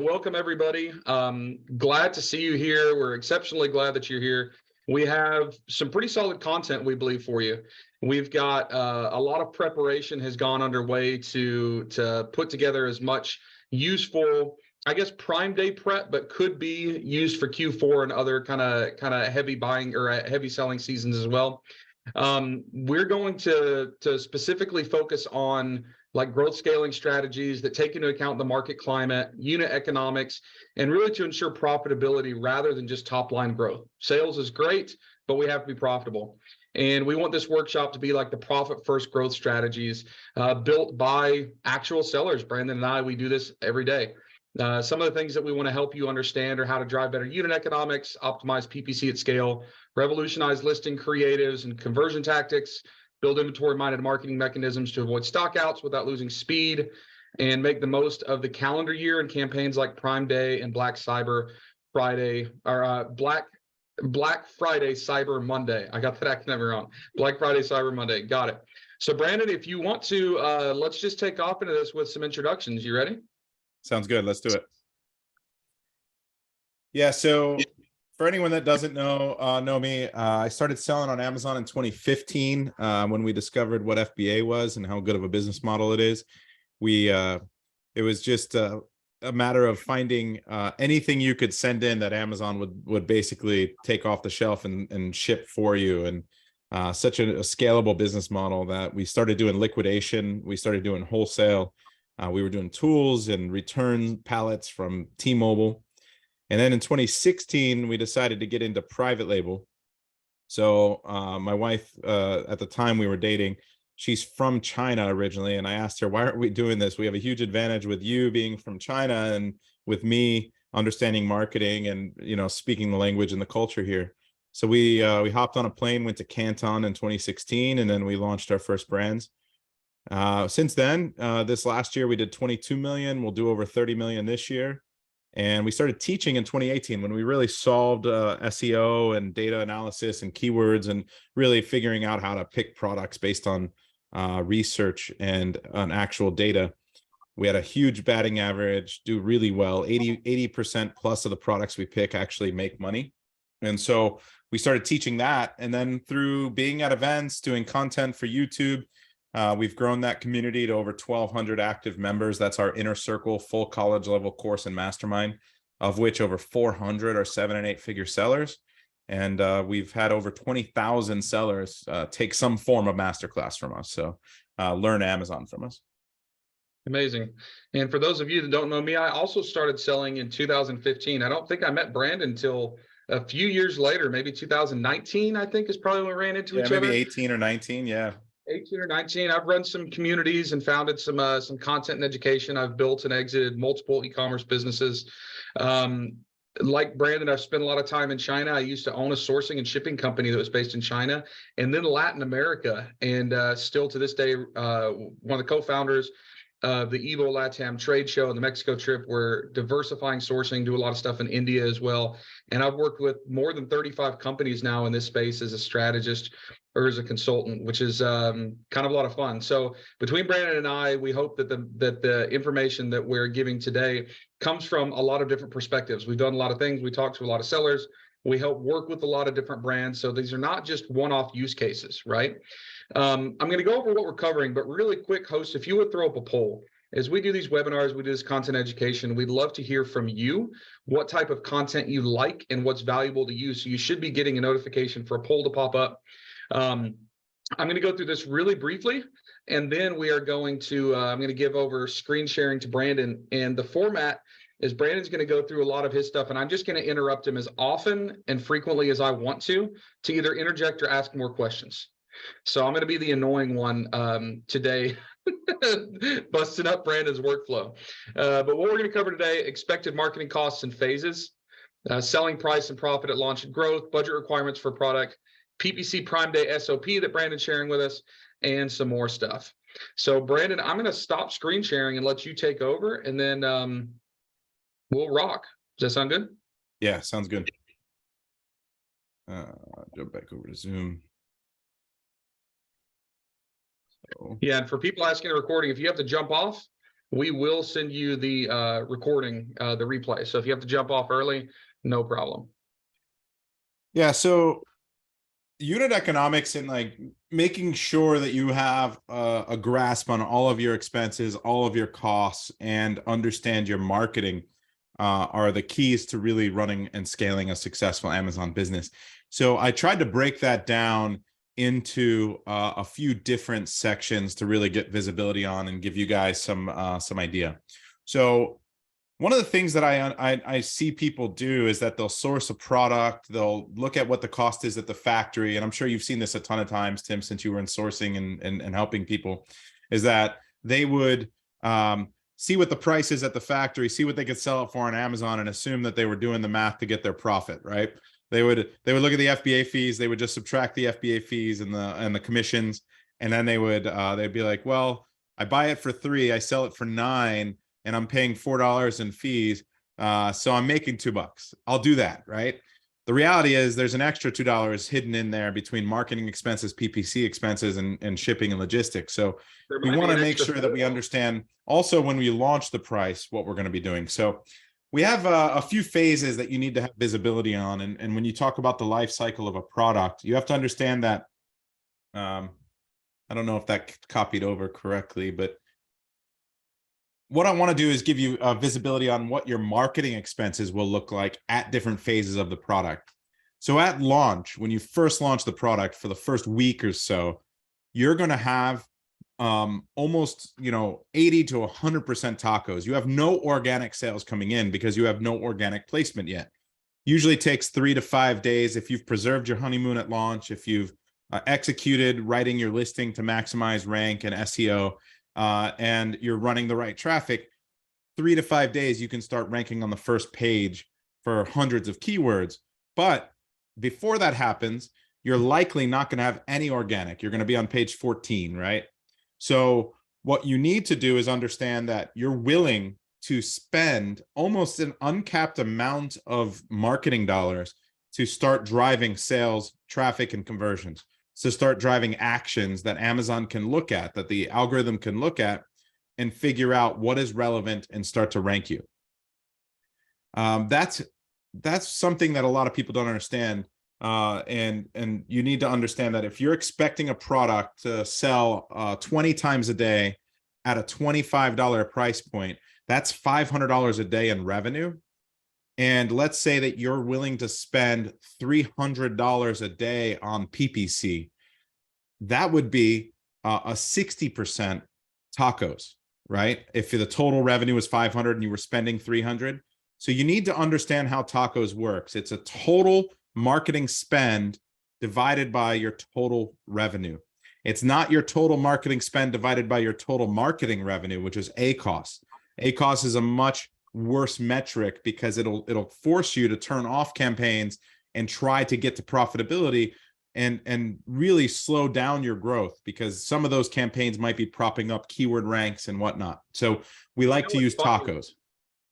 welcome everybody. Glad to see you here. We're exceptionally glad that you're here. We have some pretty solid content, we believe, for you. We've got a lot of preparation has gone underway to put together as much useful, I guess, Prime Day prep, but could be used for Q4 and other kind of heavy buying or heavy selling seasons as well. We're going to specifically focus on like growth scaling strategies that take into account the market climate, unit economics, and really to ensure profitability rather than just top line growth. Sales is great, but we have to be profitable. And we want this workshop to be like the profit first growth strategies built by actual sellers. Brandon and I, we do this every day. Some of the things that we want to help you understand are how to drive better unit economics, optimize PPC at scale, revolutionize listing creatives and conversion tactics, build inventory-minded marketing mechanisms to avoid stockouts without losing speed, and make the most of the calendar year and campaigns like Prime Day and Black Friday Cyber Monday. I got that acronym wrong. Black Friday Cyber Monday. Got it. So Brandon, if you want to, let's just take off into this with some introductions. You ready? Sounds good. Let's do it. Yeah. So for anyone that doesn't know me, I started selling on Amazon in 2015 when we discovered what FBA was and how good of a business model it is. It was just a matter of finding anything you could send in that Amazon would basically take off the shelf and ship for you. And such a scalable business model that we started doing liquidation. We started doing wholesale. We were doing tools and return pallets from T-Mobile. And then in 2016, we decided to get into private label. So my wife, at the time we were dating, she's from China originally. And I asked her, why aren't we doing this? We have a huge advantage with you being from China and with me understanding marketing and, speaking the language and the culture here. So we hopped on a plane, went to Canton in 2016, and then we launched our first brands. Since then, this last year, we did 22 million. We'll do over 30 million this year. And we started teaching in 2018 when we really solved SEO and data analysis and keywords and really figuring out how to pick products based on research and on actual data. We had a huge batting average, do really well. 80% plus of the products we pick actually make money. And so we started teaching that. And then through being at events, doing content for YouTube, we've grown that community to over 1,200 active members. That's our inner circle, full college level course and mastermind, of which over 400 are 7- and 8-figure sellers. And we've had over 20,000 sellers take some form of masterclass from us. So learn Amazon from us. Amazing. And for those of you that don't know me, I also started selling in 2015. I don't think I met Brandon until a few years later, maybe 2019, I think is probably when we ran into each other. Maybe 18 or 19. Yeah. 18 or 19. I've run some communities and founded some content and education. I've built and exited multiple e-commerce businesses. Like Brandon, I've spent a lot of time in China. I used to own a sourcing and shipping company that was based in China and then Latin America. And still to this day, one of the co-founders of the Evo LATAM trade show and the Mexico trip. We're diversifying sourcing, do a lot of stuff in India as well. And I've worked with more than 35 companies now in this space as a strategist or as a consultant, which is kind of a lot of fun. So between Brandon and I, we hope that the information that we're giving today comes from a lot of different perspectives. We've done a lot of things. We talked to a lot of sellers. We help work with a lot of different brands. So these are not just one-off use cases, right? I'm going to go over what we're covering, but really quick, host, if you would throw up a poll. As we do these webinars, we do this content education, we'd love to hear from you what type of content you like and what's valuable to you. So you should be getting a notification for a poll to pop up. I'm going to go through this really briefly, and then we are going to, I'm going to give over screen sharing to Brandon. And the format is Brandon's going to go through a lot of his stuff, and I'm just going to interrupt him as often and frequently as I want to either interject or ask more questions. So I'm going to be the annoying one today, busting up Brandon's workflow. But what we're going to cover today, expected marketing costs and phases, selling price and profit at launch and growth, budget requirements for product, PPC Prime Day SOP that Brandon's sharing with us, and some more stuff. So Brandon, I'm going to stop screen sharing and let you take over, and then we'll rock. Does that sound good? Yeah, sounds good. Jump back over to Zoom. Yeah, and for people asking the recording, if you have to jump off, we will send you the recording, the replay. So if you have to jump off early, no problem. Yeah. So unit economics and like making sure that you have a grasp on all of your expenses, all of your costs, and understand your marketing are the keys to really running and scaling a successful Amazon business. So I tried to break that down into a few different sections to really get visibility on and give you guys some idea. So one of the things that I see people do is that they'll source a product, they'll look at what the cost is at the factory, and I'm sure you've seen this a ton of times, Tim, since you were in sourcing and helping people, is that they would see what the price is at the factory, see what they could sell it for on Amazon, and assume that they were doing the math to get their profit, right? They would look at the FBA fees, they would just subtract the FBA fees and the commissions, and then they'd be like, well, I buy it for $3, I sell it for $9, and I'm paying $4 in fees, so I'm making $2. I'll do that, right? The reality is there's an extra $2 hidden in there between marketing expenses, PPC expenses, and shipping and logistics. So we want to make sure that we understand also when we launch the price, what we're going to be doing. So we have a few phases that you need to have visibility on. And when you talk about the life cycle of a product, you have to understand that, I don't know if that copied over correctly, but what I want to do is give you visibility on what your marketing expenses will look like at different phases of the product. So at launch, when you first launch the product for the first week or so, you're going to have almost 80 to 100% tacos. You have no organic sales coming in because you have no organic placement yet. Usually takes 3 to 5 days if you've preserved your honeymoon at launch, if you've executed writing your listing to maximize rank and SEO, and you're running the right traffic. 3 to 5 days, you can start ranking on the first page for hundreds of keywords. But before that happens, you're likely not going to have any organic. You're going to be on page 14, right? So what you need to do is understand that you're willing to spend almost an uncapped amount of marketing dollars to start driving sales, traffic, and conversions. To start driving actions that Amazon can look at, that the algorithm can look at and figure out what is relevant and start to rank you. That's something that a lot of people don't understand. And you need to understand that if you're expecting a product to sell 20 times a day at a $25 price point, that's $500 a day in revenue. And let's say that you're willing to spend $300 a day on PPC. That would be a 60% tacos, right? If the total revenue was 500 and you were spending 300. So you need to understand how tacos works. It's a total marketing spend divided by your total revenue. It's not your total marketing spend divided by your total marketing revenue, which is ACoS. ACoS is a much worse metric because it'll force you to turn off campaigns and try to get to profitability and really slow down your growth, because some of those campaigns might be propping up keyword ranks and whatnot. So we like to use tacos.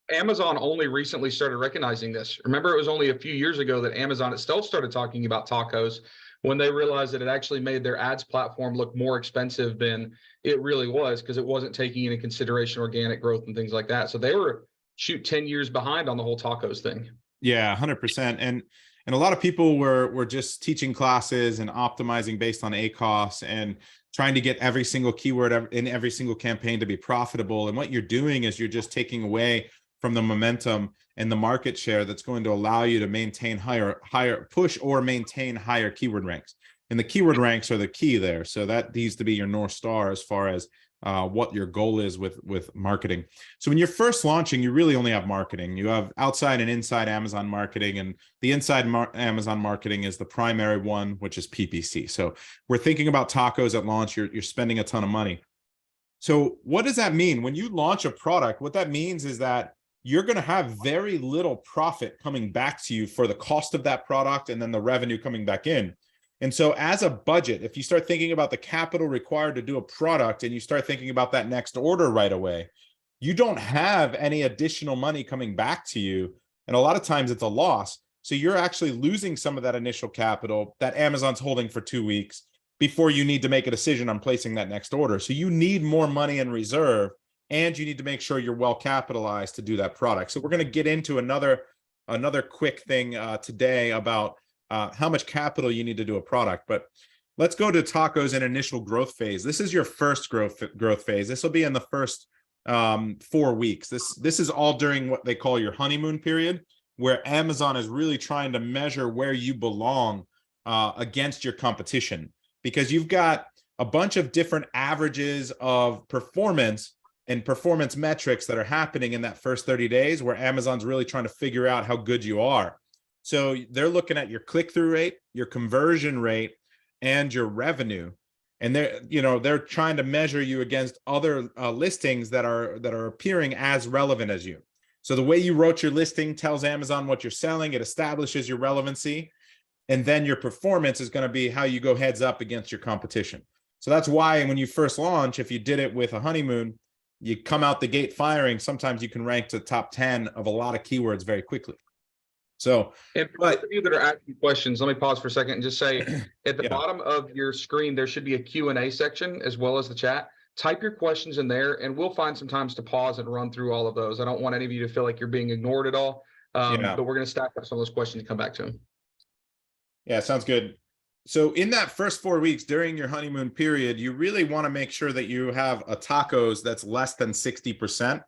Amazon only recently started recognizing this. Remember, it was only a few years ago that Amazon itself started talking about tacos, when they realized that it actually made their ads platform look more expensive than it really was, because it wasn't taking into consideration organic growth and things like that. So they were 10 years behind on the whole tacos thing. Yeah, 100%. And a lot of people were just teaching classes and optimizing based on ACoS and trying to get every single keyword in every single campaign to be profitable. And what you're doing is you're just taking away from the momentum and the market share that's going to allow you to maintain higher push or maintain higher keyword ranks. And the keyword ranks are the key there. So that needs to be your North Star as far as what your goal is with marketing. So when you're first launching, you really only have marketing. You have outside and inside Amazon marketing, and the inside Amazon marketing is the primary one, which is PPC. So we're thinking about tacos at launch. You're spending a ton of money. So what does that mean? When you launch a product, what that means is that you're going to have very little profit coming back to you for the cost of that product and then the revenue coming back in. And so as a budget, if you start thinking about the capital required to do a product and you start thinking about that next order right away, you don't have any additional money coming back to you. And a lot of times it's a loss. So you're actually losing some of that initial capital that Amazon's holding for 2 weeks before you need to make a decision on placing that next order. So you need more money in reserve and you need to make sure you're well capitalized to do that product. So we're going to get into another quick thing today about how much capital you need to do a product. But let's go to tacos in initial growth phase. This is your first growth phase. This will be in the first 4 weeks. This is all during what they call your honeymoon period, where Amazon is really trying to measure where you belong against your competition, because you've got a bunch of different averages of performance and performance metrics that are happening in that first 30 days, where Amazon's really trying to figure out how good you are. So they're looking at your click-through rate, your conversion rate, and your revenue. And they're trying to measure you against other listings that are appearing as relevant as you. So the way you wrote your listing tells Amazon what you're selling. It establishes your relevancy. And then your performance is going to be how you go heads up against your competition. So that's why when you first launch, if you did it with a honeymoon, you come out the gate firing, sometimes you can rank to top 10 of a lot of keywords very quickly. So, and for those of you that are asking questions, let me pause for a second and just say, at the yeah. bottom of your screen, there should be a Q&A section as well as the chat. Type your questions in there, and we'll find some times to pause and run through all of those. I don't want any of you to feel like you're being ignored at all, but we're going to stack up some of those questions and come back to them. Yeah, sounds good. So in that first 4 weeks during your honeymoon period, you really want to make sure that you have a tacos that's less than 60%,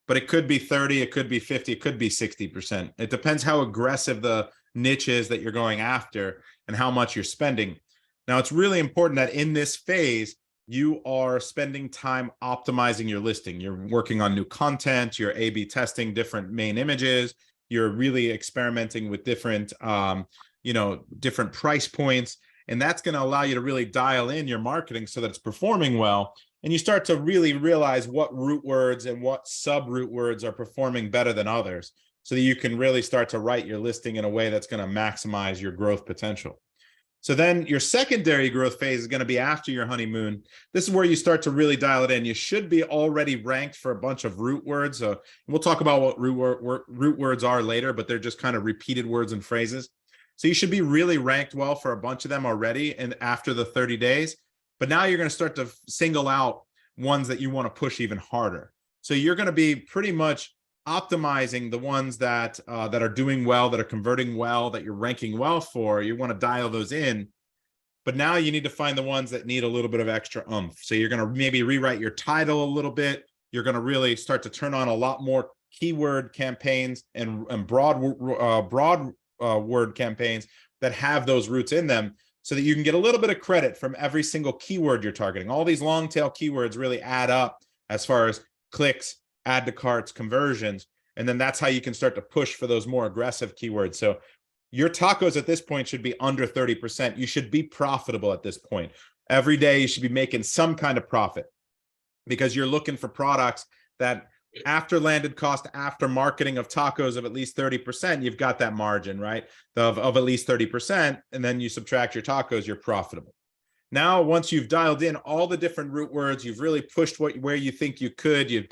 but it could be 30, it could be 50, it could be 60%. It depends how aggressive the niche is that you're going after and how much you're spending. Now, it's really important that in this phase, you are spending time optimizing your listing. You're working on new content, you're A/B testing different main images, you're really experimenting with different different price points. And that's going to allow you to really dial in your marketing so that it's performing well. And you start to really realize what root words and what sub root words are performing better than others, so that you can really start to write your listing in a way that's going to maximize your growth potential. So then your secondary growth phase is going to be after your honeymoon. This is where you start to really dial it in. You should be already ranked for a bunch of root words. We'll talk about what root words are later, but they're just kind of repeated words and phrases. So you should be really ranked well for a bunch of them already and after the 30 days. But now you're going to start to single out ones that you want to push even harder. So you're going to be pretty much optimizing the ones that are doing well, that are converting well, that you're ranking well for. You want to dial those in. But now you need to find the ones that need a little bit of extra oomph. So you're going to maybe rewrite your title a little bit. You're going to really start to turn on a lot more keyword campaigns and broad word campaigns that have those roots in them, so that you can get a little bit of credit from every single keyword you're targeting. All these long tail keywords really add up as far as clicks, add to carts, conversions, and then that's how you can start to push for those more aggressive keywords. So your tacos at this point should be under 30%. You should be profitable at this point. Every day you should be making some kind of profit, because you're looking for products that after landed cost, after marketing of tacos of at least 30%, you've got that margin, right? Of at least 30. And then you subtract your tacos, you're profitable. Now, once you've dialed in all the different root words, you've really pushed where you think you could, you've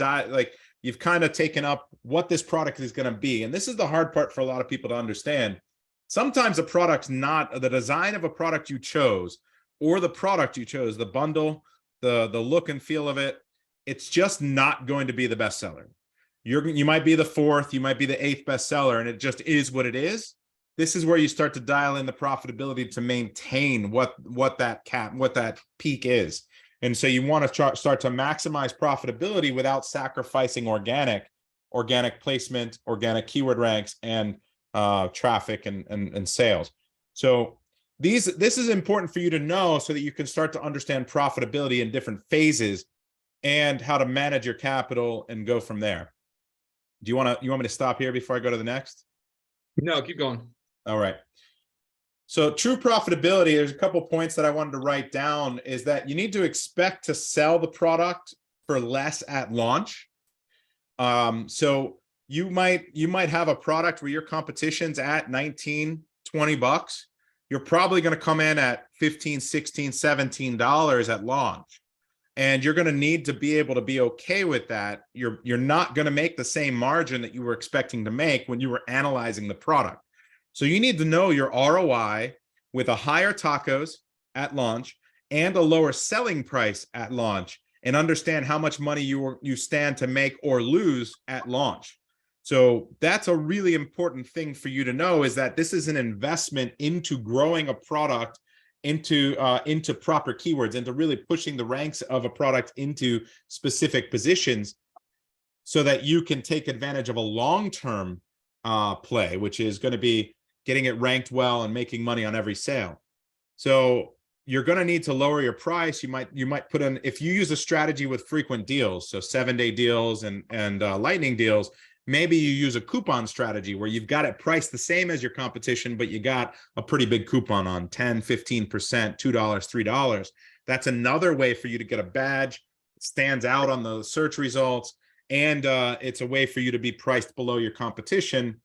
kind of taken up what this product is going to be. And this is the hard part for a lot of people to understand. Sometimes a product's not the design of a product you chose, or the product you chose, the bundle, the look and feel of it, it's just not going to be the best seller. You might be the 4th, you might be the 8th bestseller, and it just is what it is. This is where you start to dial in the profitability to maintain what that peak is. And so you want to start to maximize profitability without sacrificing organic placement, organic keyword ranks, and traffic and sales. So this is important for you to know, so that you can start to understand profitability in different phases and how to manage your capital and go from there. You want me to stop here before I go to the next? No, keep going. All right. So true profitability, there's a couple points that I wanted to write down, is that you need to expect to sell the product for less at launch. So you might have a product where your competition's at 19, 20 bucks. You're probably going to come in at 15, 16, $17 at launch. And you're going to need to be able to be okay with that. You're not going to make the same margin that you were expecting to make when you were analyzing the product. So you need to know your ROI with a higher tacos at launch and a lower selling price at launch. and understand how much money you stand to make or lose at launch. So that's a really important thing for you to know, is that this is an investment into growing a product into proper keywords, into really pushing the ranks of a product into specific positions, so that you can take advantage of a long-term play, which is going to be getting it ranked well and making money on every sale. So you're going to need to lower your price. You might put in, if you use a strategy with frequent deals, so 7-day deals and lightning deals, maybe you use a coupon strategy where you've got it priced the same as your competition, but you got a pretty big coupon on 10, 15%, $2, $3. That's another way for you to get a badge. It stands out on the search results, and it's a way for you to be priced below your competition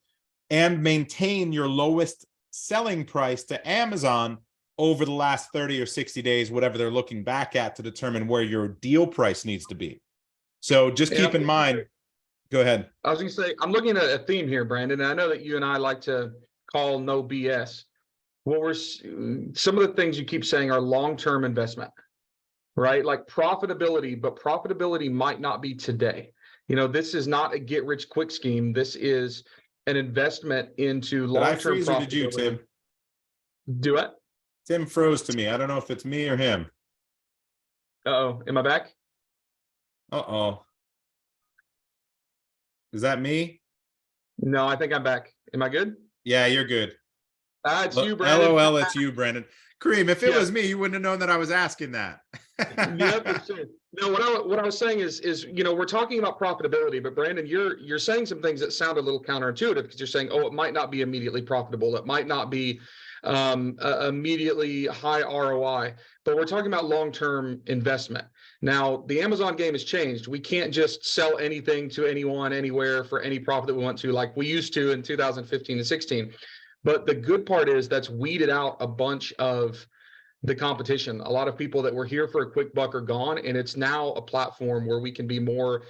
and maintain your lowest selling price to Amazon over the last 30 or 60 days, whatever they're looking back at, to determine where your deal price needs to be. So just keep in mind. Go ahead. I was going to say, I'm looking at a theme here, Brandon, and I know that you and I like to call no BS. Some of the things you keep saying are long-term investment, right? Like profitability, but profitability might not be today. This is not a get-rich-quick scheme. This is an investment into long-term profitability. Did you, Tim? Do it? Tim froze to me. I don't know if it's me or him. Uh-oh. Am I back? Uh-oh. Is that me? No, I think I'm back. Am I good? Yeah, you're good. It's you, Brandon. LOL, it's you, Brandon. Kareem, if it was me, you wouldn't have known that I was asking that. Yeah, for sure. No, what I was saying is, we're talking about profitability, but Brandon, you're saying some things that sound a little counterintuitive, because you're saying, it might not be immediately profitable. It might not be immediately high ROI, but we're talking about long-term investment. Now, the Amazon game has changed. We can't just sell anything to anyone, anywhere, for any profit that we want to, like we used to in 2015 and 16. But the good part is that's weeded out a bunch of the competition. A lot of people that were here for a quick buck are gone, and it's now a platform where we can be more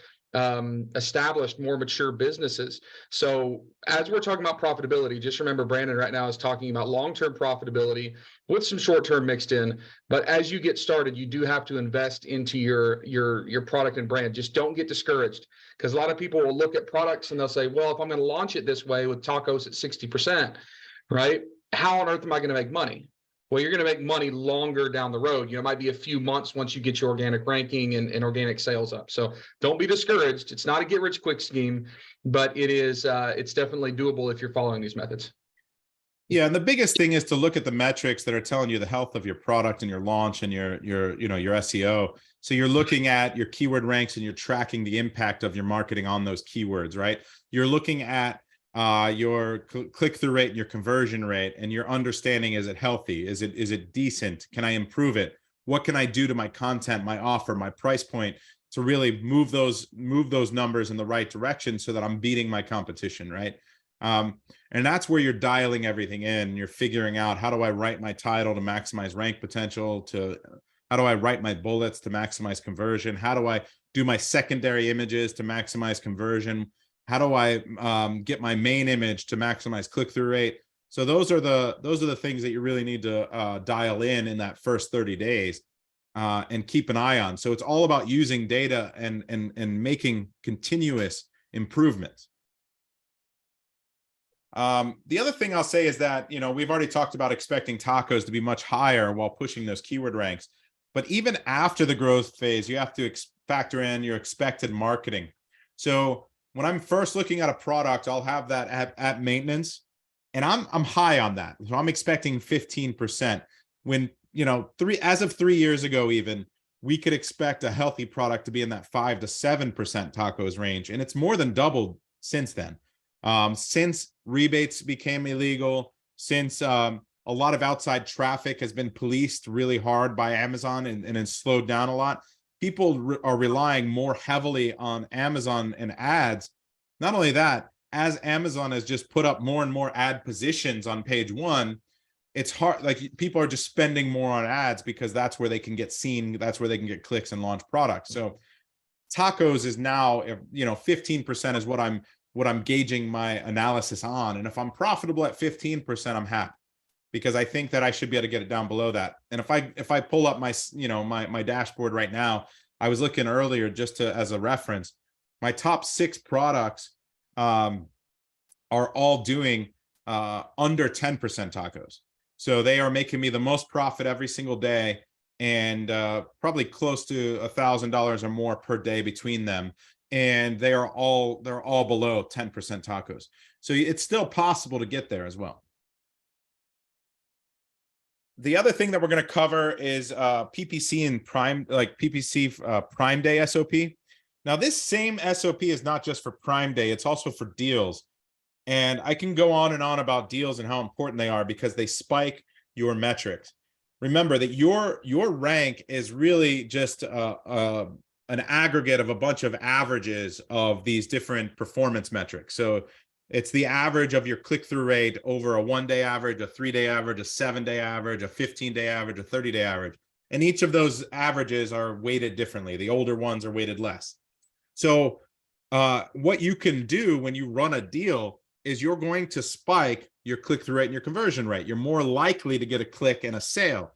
established, more mature businesses. So as we're talking about profitability, just remember Brandon right now is talking about long-term profitability with some short-term mixed in. But as you get started, you do have to invest into your product and brand. Just don't get discouraged, because a lot of people will look at products and they'll say, well, if I'm going to launch it this way with tacos at 60%, right? How on earth am I going to make money? Well, you're going to make money longer down the road. It might be a few months once you get your organic ranking and organic sales up. So don't be discouraged. It's not a get-rich-quick scheme, but it's definitely doable if you're following these methods. Yeah, and the biggest thing is to look at the metrics that are telling you the health of your product and your launch and your SEO. So you're looking at your keyword ranks and you're tracking the impact of your marketing on those keywords, right? You're looking at your click-through rate and your conversion rate, and your understanding, is it healthy? Is it decent? Can I improve it? What can I do to my content, my offer, my price point to really move those numbers in the right direction so that I'm beating my competition, right? And that's where you're dialing everything in. You're figuring out, how do I write my title to maximize rank potential? How do I write my bullets to maximize conversion? How do I do my secondary images to maximize conversion? How do I get my main image to maximize click-through rate? So those are the things that you really need to dial in that first 30 days and keep an eye on. So it's all about using data and making continuous improvements. The other thing I'll say is that, we've already talked about expecting tacos to be much higher while pushing those keyword ranks. But even after the growth phase, you have to factor in your expected marketing. So when I'm first looking at a product, I'll have that at maintenance, and I'm high on that. So I'm expecting 15%. When, as of 3 years ago, even, we could expect a healthy product to be in that 5 to 7% tacos range. And it's more than doubled since then. Since rebates became illegal, since a lot of outside traffic has been policed really hard by Amazon and it's slowed down a lot, people are relying more heavily on Amazon and ads. Not only that, as Amazon has just put up more and more ad positions on page one, it's hard, like people are just spending more on ads because that's where they can get seen, that's where they can get clicks and launch products. So tacos is now, 15% is what I'm gauging my analysis on. And if I'm profitable at 15%, I'm happy, because I think that I should be able to get it down below that. And if I pull up my, my dashboard right now, I was looking earlier just to as a reference. My top 6 products are all doing under 10% tacos. So they are making me the most profit every single day, and probably close to $1,000 or more per day between them. And they're all below 10% tacos. So it's still possible to get there as well. The other thing that we're going to cover is PPC and Prime, like PPC Prime Day SOP. Now, this same SOP is not just for Prime Day, it's also for deals. And I can go on and on about deals and how important they are because they spike your metrics. Remember that your rank is really just an aggregate of a bunch of averages of these different performance metrics. So it's the average of your click-through rate over a 1-day average, a 3-day average, a 7-day average, a 15-day average, a 30-day average. And each of those averages are weighted differently. The older ones are weighted less. So what you can do when you run a deal is you're going to spike your click-through rate and your conversion rate. You're more likely to get a click and a sale.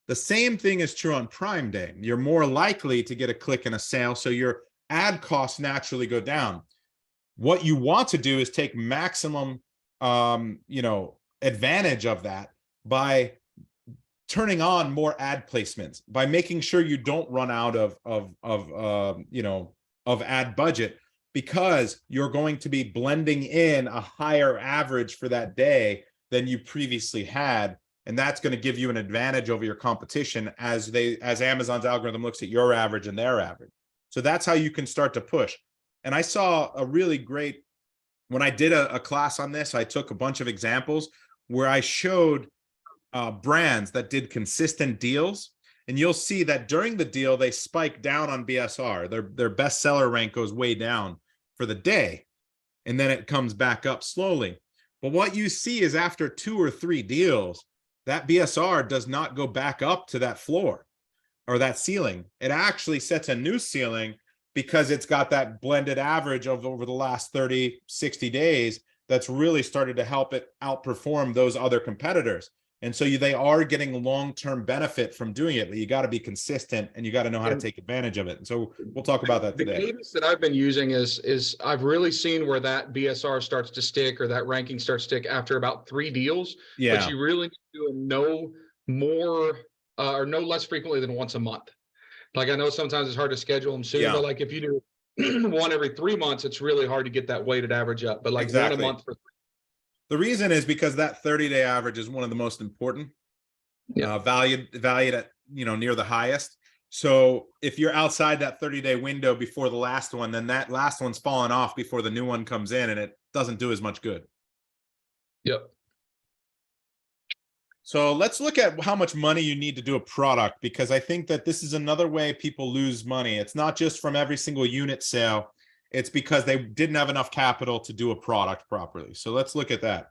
The same thing is true on Prime Day. You're more likely to get a click and a sale, so your ad costs naturally go down. What you want to do is take maximum, advantage of that by turning on more ad placements, by making sure you don't run out of ad budget, because you're going to be blending in a higher average for that day than you previously had. And that's going to give you an advantage over your competition as Amazon's algorithm looks at your average and their average. So that's how you can start to push. And I saw a really great, when I did a class on this, I took a bunch of examples where I showed brands that did consistent deals. And you'll see that during the deal, they spike down on BSR. Their bestseller rank goes way down for the day, and then it comes back up slowly. But what you see is after 2 or 3 deals, that BSR does not go back up to that floor or that ceiling. It actually sets a new ceiling because it's got that blended average of over the last 30, 60 days that's really started to help it outperform those other competitors. And so they are getting long-term benefit from doing it, but you got to be consistent and you got to know how to take advantage of it. And so we'll talk about that today. The cadence that I've been using is I've really seen where that BSR starts to stick, or that ranking starts to stick after about 3 deals. Yeah. But you really need to do it no more or no less frequently than once a month. Like, I know sometimes it's hard to schedule them soon, but like if you do one every 3 months, it's really hard to get that weighted average up. But like exactly. 1 a month for 3. The reason is because that 30-day average is one of the most important, valued at, near the highest. So if you're outside that 30-day window before the last one, then that last one's fallen off before the new one comes in, and it doesn't do as much good. Yep. So let's look at how much money you need to do a product, because I think that this is another way people lose money. It's not just from every single unit sale. It's because they didn't have enough capital to do a product properly. So let's look at that.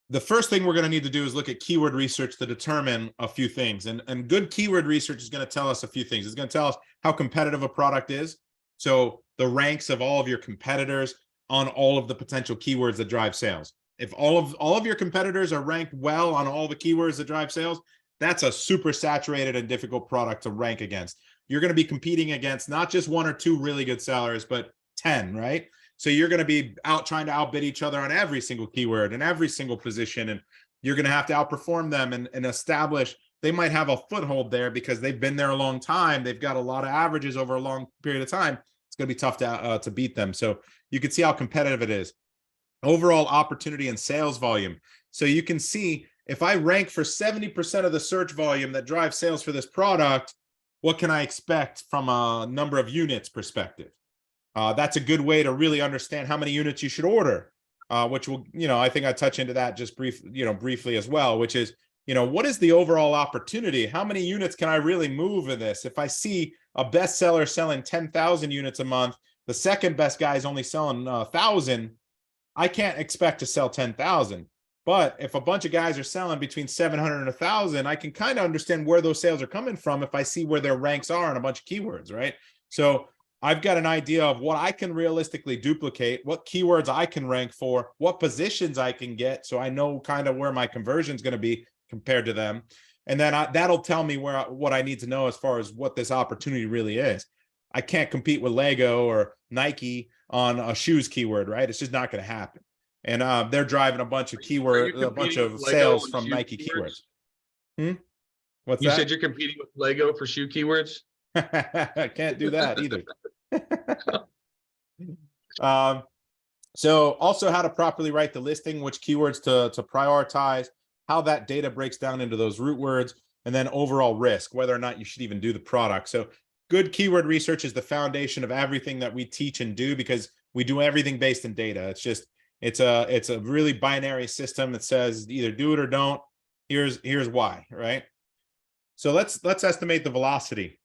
The first thing we're going to need to do is look at keyword research to determine a few things. And good keyword research is going to tell us a few things. It's going to tell us how competitive a product is. So the ranks of all of your competitors on all of the potential keywords that drive sales. If all of your competitors are ranked well on all the keywords that drive sales, that's a super saturated and difficult product to rank against. You're going to be competing against not just 1 or 2 really good sellers, but 10, right? So you're going to be trying to outbid each other on every single keyword and every single position. And you're going to have to outperform them and establish, they might have a foothold there because they've been there a long time. They've got a lot of averages over a long period of time. It's going to be tough to beat them. So you can see how competitive it is. Overall opportunity and sales volume. So you can see if I rank for 70% of the search volume that drives sales for this product, what can I expect from a number of units perspective? That's a good way to really understand how many units you should order, which will, I think I touch into that just briefly as well, which is, what is the overall opportunity? How many units can I really move in this? If I see a bestseller selling 10,000 units a month, the second best guy is only selling 1,000, I can't expect to sell 10,000. But if a bunch of guys are selling between 700 and 1,000, I can kind of understand where those sales are coming from if I see where their ranks are on a bunch of keywords, right? So I've got an idea of what I can realistically duplicate, what keywords I can rank for, what positions I can get, so I know kind of where my conversion is going to be compared to them. And then that'll tell me what I need to know as far as what this opportunity really is. I can't compete with Lego or Nike on a shoes keyword, right? It's just not going to happen. And they're driving a bunch of sales from Nike keywords. What's You that? said you're competing with Lego for shoe keywords? I can't do that either. So also how to properly write the listing, which keywords to prioritize, how that data breaks down into those root words, and then overall risk, whether or not you should even do the product. So good keyword research is the foundation of everything that we teach and do, because we do everything based in data. It's a really binary system that says either do it or don't. Here's why, right? So let's estimate the velocity.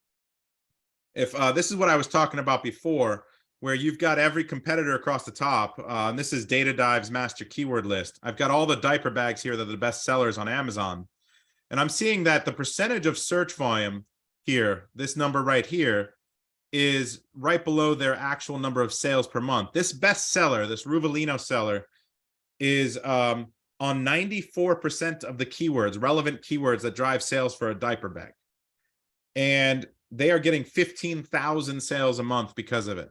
If this is what I was talking about before, where you've got every competitor across the top. And this is Data Dive's master keyword list. I've got all the diaper bags here that are the best sellers on Amazon. And I'm seeing that the percentage of search volume here, this number right here, is right below their actual number of sales per month. This best seller, this Ruvalino seller, is on 94% of the keywords, relevant keywords that drive sales for a diaper bag. And they are getting 15,000 sales a month because of it.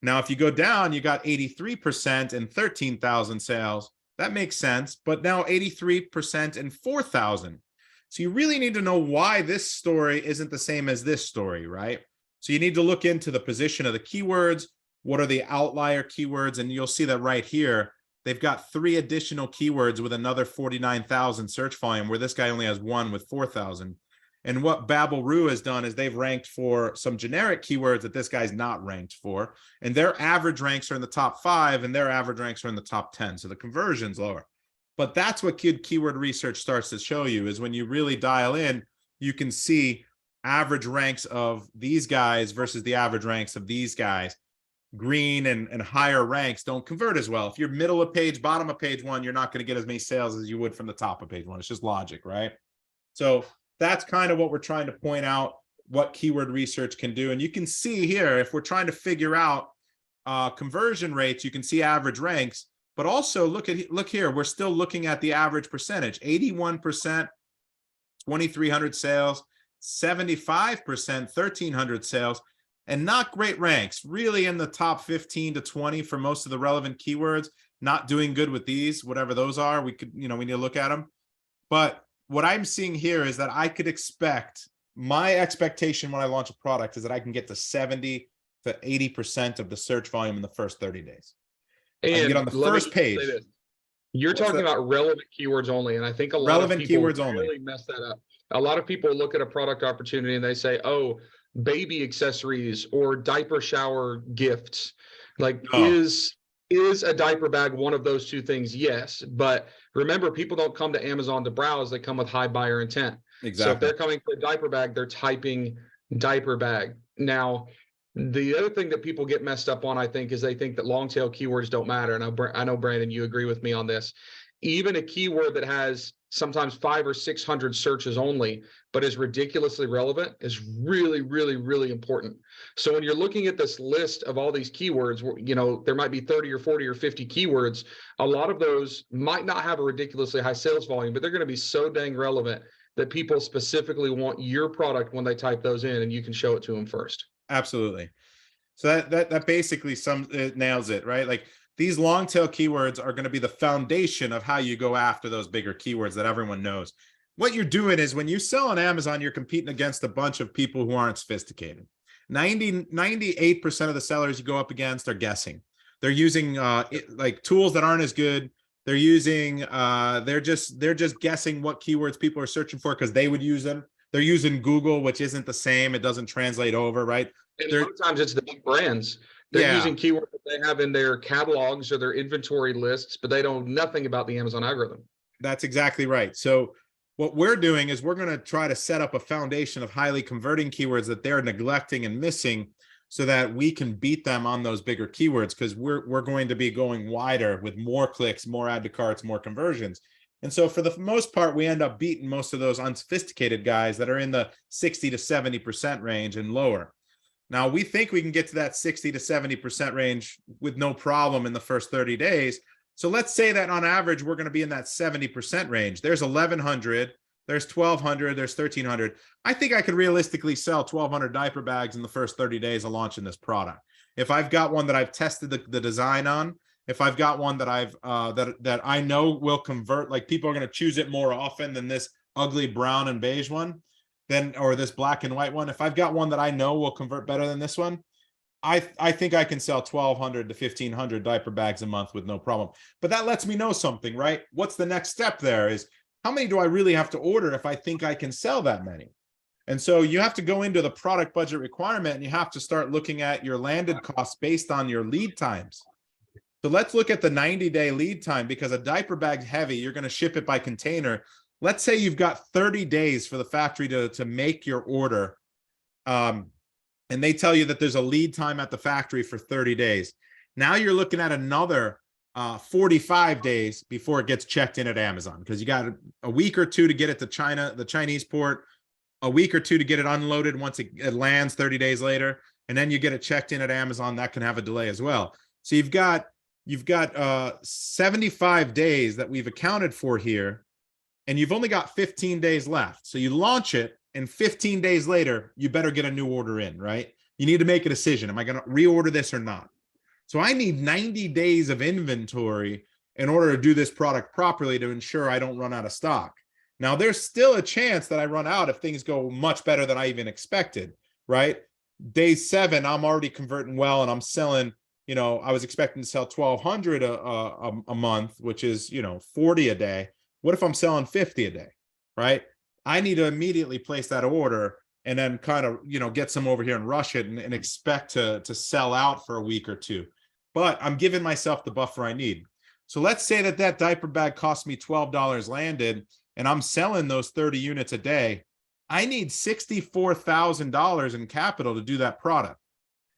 Now, if you go down, you got 83% and 13,000 sales. That makes sense. But now 83% and 4,000. So you really need to know why this story isn't the same as this story, right? So you need to look into the position of the keywords. What are the outlier keywords? And you'll see that right here, they've got 3 additional keywords with another 49,000 search volume, where this guy only has 1 with 4,000. And what Babel-Roo has done is they've ranked for some generic keywords that this guy's not ranked for. And their average ranks are in the top 5 and their average ranks are in the top 10. So the conversion's lower. But that's what good keyword research starts to show you, is when you really dial in, you can see average ranks of these guys versus the average ranks of these guys. Green and higher ranks don't convert as well. If you're middle of page, bottom of page 1, you're not going to get as many sales as you would from the top of page 1. It's just logic, right? So that's kind of what we're trying to point out, what keyword research can do. And you can see here, if we're trying to figure out conversion rates, you can see average ranks, but also look here, we're still looking at the average percentage, 81%, 2,300 sales, 75%, 1,300 sales, and not great ranks, really in the top 15 to 20 for most of the relevant keywords, not doing good with these, whatever those are, we need to look at them. But what I'm seeing here is that I could expect, my expectation when I launch a product is that I can get to 70 to 80% of the search volume in the first 30 days. And I can get on the first page. You're talking about relevant keywords only. And I think a lot of people really mess that up. A lot of people look at a product opportunity and they say, oh, baby accessories or diaper shower gifts. Like, is a diaper bag one of those 2 things? Yes. But remember, people don't come to Amazon to browse. They come with high buyer intent. Exactly. So if they're coming for a diaper bag, they're typing diaper bag. Now, the other thing that people get messed up on, I think, is they think that long tail keywords don't matter. And I know, Brandon, you agree with me on this. Even a keyword that has sometimes 500 or 600 searches only, but is ridiculously relevant, is really, really, really important. So when you're looking at this list of all these keywords, there might be 30 or 40 or 50 keywords. A lot of those might not have a ridiculously high sales volume, but they're going to be so dang relevant that people specifically want your product when they type those in, and you can show it to them first. Absolutely. So that basically nails it, right? Like, these long tail keywords are going to be the foundation of how you go after those bigger keywords that everyone knows. What you're doing is, when you sell on Amazon, you're competing against a bunch of people who aren't sophisticated. 98% of the sellers you go up against are guessing. They're using like tools that aren't as good. They're using they're just guessing what keywords people are searching for because they would use them. They're using Google, which isn't the same. It doesn't translate over, right? And a lot of times it's the big brands. They're using keywords that they have in their catalogs or their inventory lists, but they know nothing about the Amazon algorithm. That's exactly right. So what we're doing is we're going to try to set up a foundation of highly converting keywords that they're neglecting and missing, so that we can beat them on those bigger keywords, because we're going to be going wider with more clicks, more add to carts, more conversions. And so for the most part, we end up beating most of those unsophisticated guys that are in the 60 to 70% range and lower. Now, we think we can get to that 60 to 70% range with no problem in the first 30 days. So let's say that on average, we're going to be in that 70% range. There's 1,100. there's 1,200, there's 1,300. I think I could realistically sell 1,200 diaper bags in the first 30 days of launching this product. If I've got one that I've tested the design on, if I've got one that I've that I know will convert, like people are going to choose it more often than this ugly brown and beige one, then, or this black and white one. If I've got one that I know will convert better than this one, I think I can sell 1,200 to 1,500 diaper bags a month with no problem. But that lets me know something, right? What's the next step there is, how many do I really have to order if I think I can sell that many? And so you have to go into the product budget requirement, and you have to start looking at your landed costs based on your lead times. So let's look at the 90-day lead time, because a diaper bag's heavy. You're going to ship it by container. Let's say you've got 30 days for the factory to make your order. And they tell you that there's a lead time at the factory for 30 days. Now you're looking at another 45 days before it gets checked in at Amazon, because you got a week or two to get it to China, the Chinese port, a week or two to get it unloaded once it lands 30 days later, and then you get it checked in at Amazon. That can have a delay as well. So you've got 75 days that we've accounted for here, and you've only got 15 days left. So you launch it, and 15 days later, you better get a new order in, right? You need to make a decision. Am I going to reorder this or not? So I need 90 days of inventory in order to do this product properly to ensure I don't run out of stock. Now, there's still a chance that I run out if things go much better than I even expected, right? Day 7, I'm already converting well, and I'm selling, I was expecting to sell 1,200 a month, which is, 40 a day. What if I'm selling 50 a day, right? I need to immediately place that order and then kind of, get some over here and rush it and expect to sell out for a week or two. But I'm giving myself the buffer I need. So let's say that diaper bag cost me $12 landed, and I'm selling those 30 units a day. I need $64,000 in capital to do that product.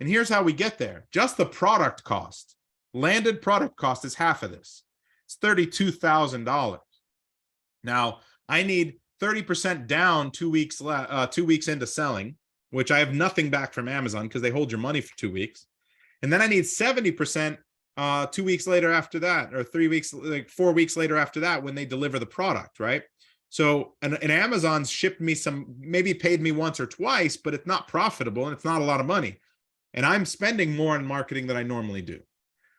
And here's how we get there. Just the product cost, landed product cost, is half of this. It's $32,000. Now I need 30% down 2 weeks, 2 weeks into selling, which I have nothing back from Amazon because they hold your money for 2 weeks. And then I need 70% 2 weeks later after that, or 3 weeks, like 4 weeks later after that, when they deliver the product, right? So, and Amazon's shipped me some, maybe paid me once or twice, but it's not profitable and it's not a lot of money. And I'm spending more on marketing than I normally do.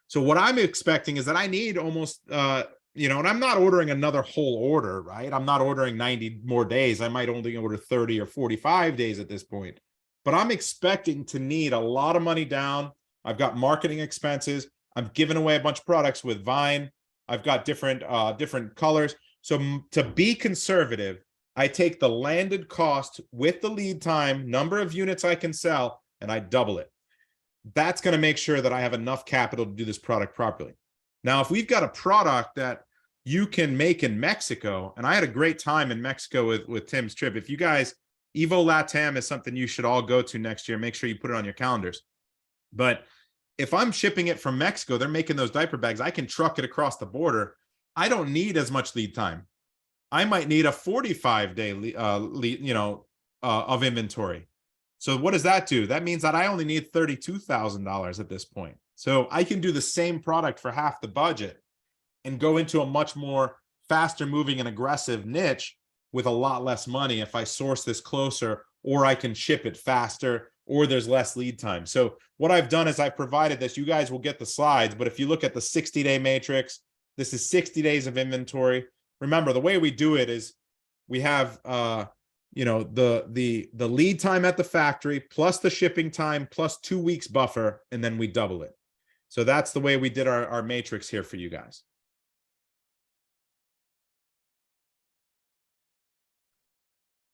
So what I'm expecting is that I need almost, and I'm not ordering another whole order, right? I'm not ordering 90 more days. I might only order 30 or 45 days at this point, but I'm expecting to need a lot of money down. I've got marketing expenses. I'm giving away a bunch of products with Vine. I've got different colors. So to be conservative, I take the landed cost with the lead time, number of units I can sell, and I double it. That's going to make sure that I have enough capital to do this product properly. Now, if we've got a product that you can make in Mexico, and I had a great time in Mexico with Tim's trip. If you guys, Evo Latam is something you should all go to next year. Make sure you put it on your calendars. But if I'm shipping it from Mexico, they're making those diaper bags. I can truck it across the border. I don't need as much lead time. I might need a 45-day of inventory. So what does that do? That means that I only need $32,000 at this point. So I can do the same product for half the budget and go into a much more faster moving and aggressive niche with a lot less money if I source this closer, or I can ship it faster, or there's less lead time. So what I've done is I've provided this. You guys will get the slides, but if you look at the 60-day matrix, this is 60 days of inventory. Remember, the way we do it is we have the lead time at the factory plus the shipping time plus 2 weeks buffer, and then we double it. So that's the way we did our matrix here for you guys.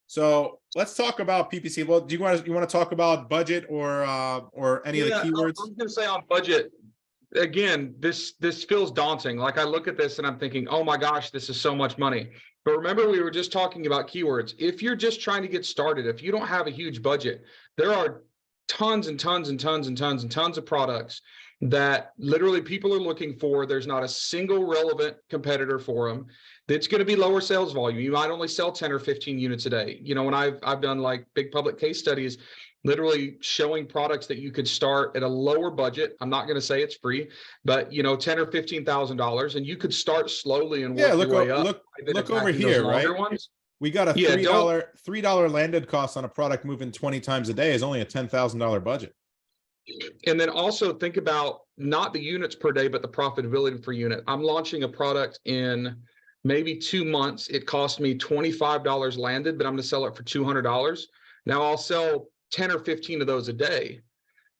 So let's talk about PPC. Well, do you want to talk about budget or any of the keywords? I was going to say on budget. Again, this feels daunting. Like I look at this and I'm thinking, oh my gosh, this is so much money. But remember, we were just talking about keywords. If you're just trying to get started, if you don't have a huge budget, there are tons and tons and tons and tons and tons of products that literally people are looking for. There's not a single relevant competitor for them. That's going to be lower sales volume. You might only sell 10 or 15 units a day. When I've done like big public case studies, literally showing products that you could start at a lower budget. I'm not going to say it's free, but $10 or $15,000, and you could start slowly and work your way up. Look over here, right? Ones. We got a Yeah, $3 landed cost on a product moving 20 times a day is only a $10,000 budget. and then also think about not the units per day, but the profitability per unit. I'm launching a product in maybe 2 months. It cost me $25 landed, but I'm going to sell it for $200. Now I'll sell 10 or 15 of those a day.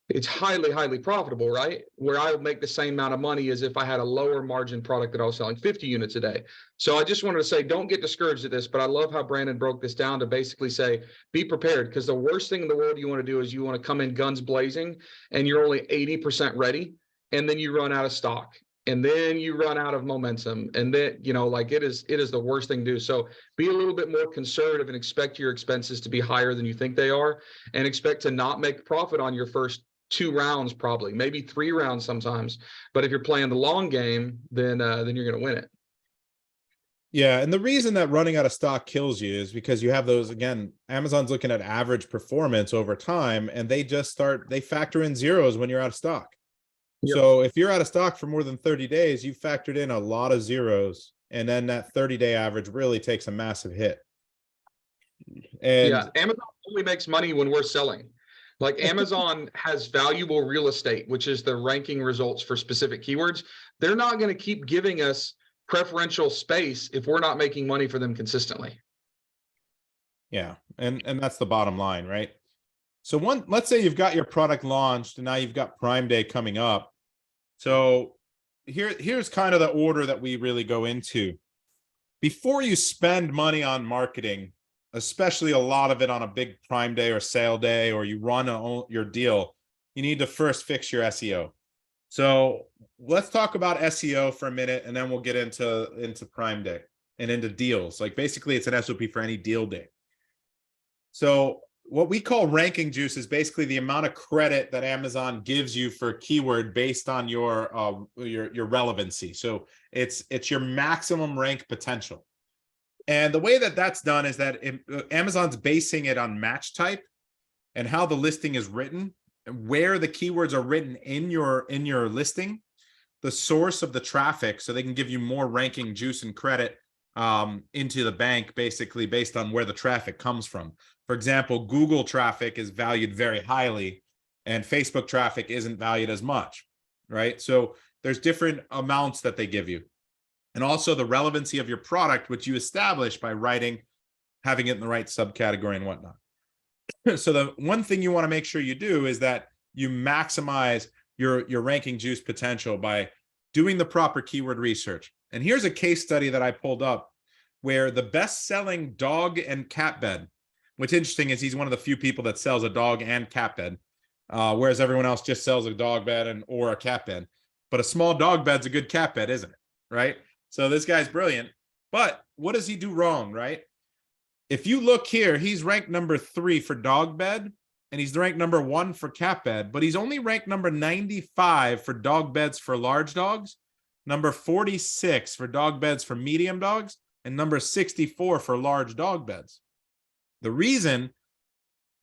It's highly, highly profitable, right? Where I would make the same amount of money as if I had a lower margin product that I was selling 50 units a day. So I just wanted to say, don't get discouraged at this, but I love how Brandon broke this down to basically say, be prepared, because the worst thing in the world you want to do is you want to come in guns blazing and you're only 80% ready, and then you run out of stock. And then you run out of momentum, and then, like it is the worst thing to do. So be a little bit more conservative and expect your expenses to be higher than you think they are, and expect to not make profit on your first 2 rounds, probably maybe 3 rounds sometimes. But if you're playing the long game, then you're going to win it. Yeah, and the reason that running out of stock kills you is because you have those, again, Amazon's looking at average performance over time, and they factor in zeros when you're out of stock. Yep. So if you're out of stock for more than 30 days, you factored in a lot of zeros, and then that 30-day average really takes a massive hit. And yeah, Amazon only makes money when we're selling. Like Amazon has valuable real estate, which is the ranking results for specific keywords. They're not going to keep giving us preferential space if we're not making money for them consistently. Yeah, and that's the bottom line, right? So let's say you've got your product launched and now you've got Prime Day coming up. So here's kind of the order that we really go into. Before you spend money on marketing, especially a lot of it on a big Prime Day or sale day, or you run your deal, you need to first fix your SEO. So let's talk about SEO for a minute, and then we'll get into Prime Day and into deals. Like basically it's an SOP for any deal day. So what we call ranking juice is basically the amount of credit that Amazon gives you for a keyword based on your relevancy. So it's your maximum rank potential. And the way that that's done is that Amazon's basing it on match type and how the listing is written, where the keywords are written in your listing, the source of the traffic, so they can give you more ranking juice and credit into the bank, basically based on where the traffic comes from. For example, Google traffic is valued very highly and Facebook traffic isn't valued as much, right? So there's different amounts that they give you. And also the relevancy of your product, which you establish by having it in the right subcategory and whatnot. So the one thing you want to make sure you do is that you maximize your ranking juice potential by doing the proper keyword research. And here's a case study that I pulled up where the best-selling dog and cat bed, what's interesting is he's one of the few people that sells a dog and cat bed, whereas everyone else just sells a dog bed or a cat bed. But a small dog bed's a good cat bed, isn't it? Right? So this guy's brilliant. But what does he do wrong, right? If you look here, he's ranked number 3 for dog bed, and he's ranked number 1 for cat bed, but he's only ranked number 95 for dog beds for large dogs, number 46 for dog beds for medium dogs, and number 64 for large dog beds. The reason,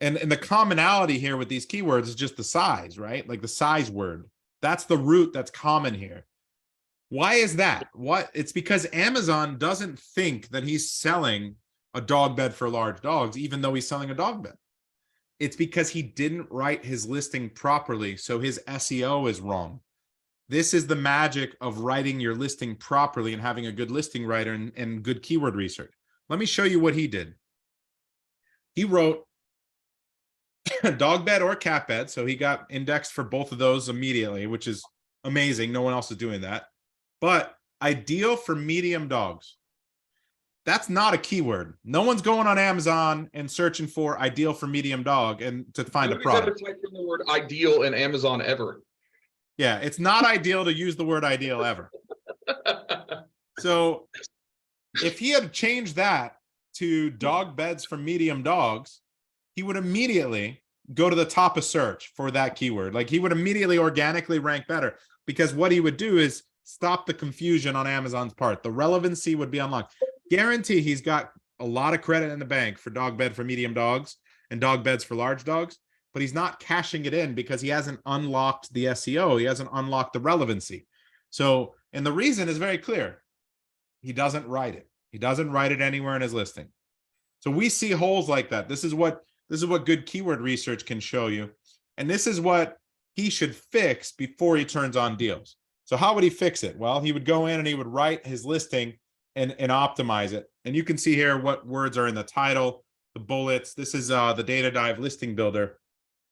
and the commonality here with these keywords is just the size, right? Like the size word. That's the root that's common here. Why is that? It's because Amazon doesn't think that he's selling a dog bed for large dogs, even though he's selling a dog bed. It's because he didn't write his listing properly, so his SEO is wrong. This is the magic of writing your listing properly and having a good listing writer and good keyword research. Let me show you what he did. He wrote dog bed or cat bed, so he got indexed for both of those immediately, which is amazing. No one else is doing that. But ideal for medium dogs. That's not a keyword. No one's going on Amazon and searching for ideal for medium dog and to find a product. Nobody's ever typed in the word ideal in Amazon ever. Yeah, it's not ideal to use the word ideal ever. So if he had changed that to dog beds for medium dogs, he would immediately go to the top of search for that keyword. Like he would immediately organically rank better, because what he would do is stop the confusion on Amazon's part. The relevancy would be unlocked. Guarantee he's got a lot of credit in the bank for dog bed for medium dogs and dog beds for large dogs, but he's not cashing it in because he hasn't unlocked the SEO. He hasn't unlocked the relevancy. So, and the reason is very clear. He doesn't write it. He doesn't write it anywhere in his listing. So we see holes like that. This is what good keyword research can show you. And this is what he should fix before he turns on deals. So how would he fix it? Well, he would go in and he would write his listing and optimize it. And you can see here what words are in the title, the bullets. This is the Data Dive listing builder.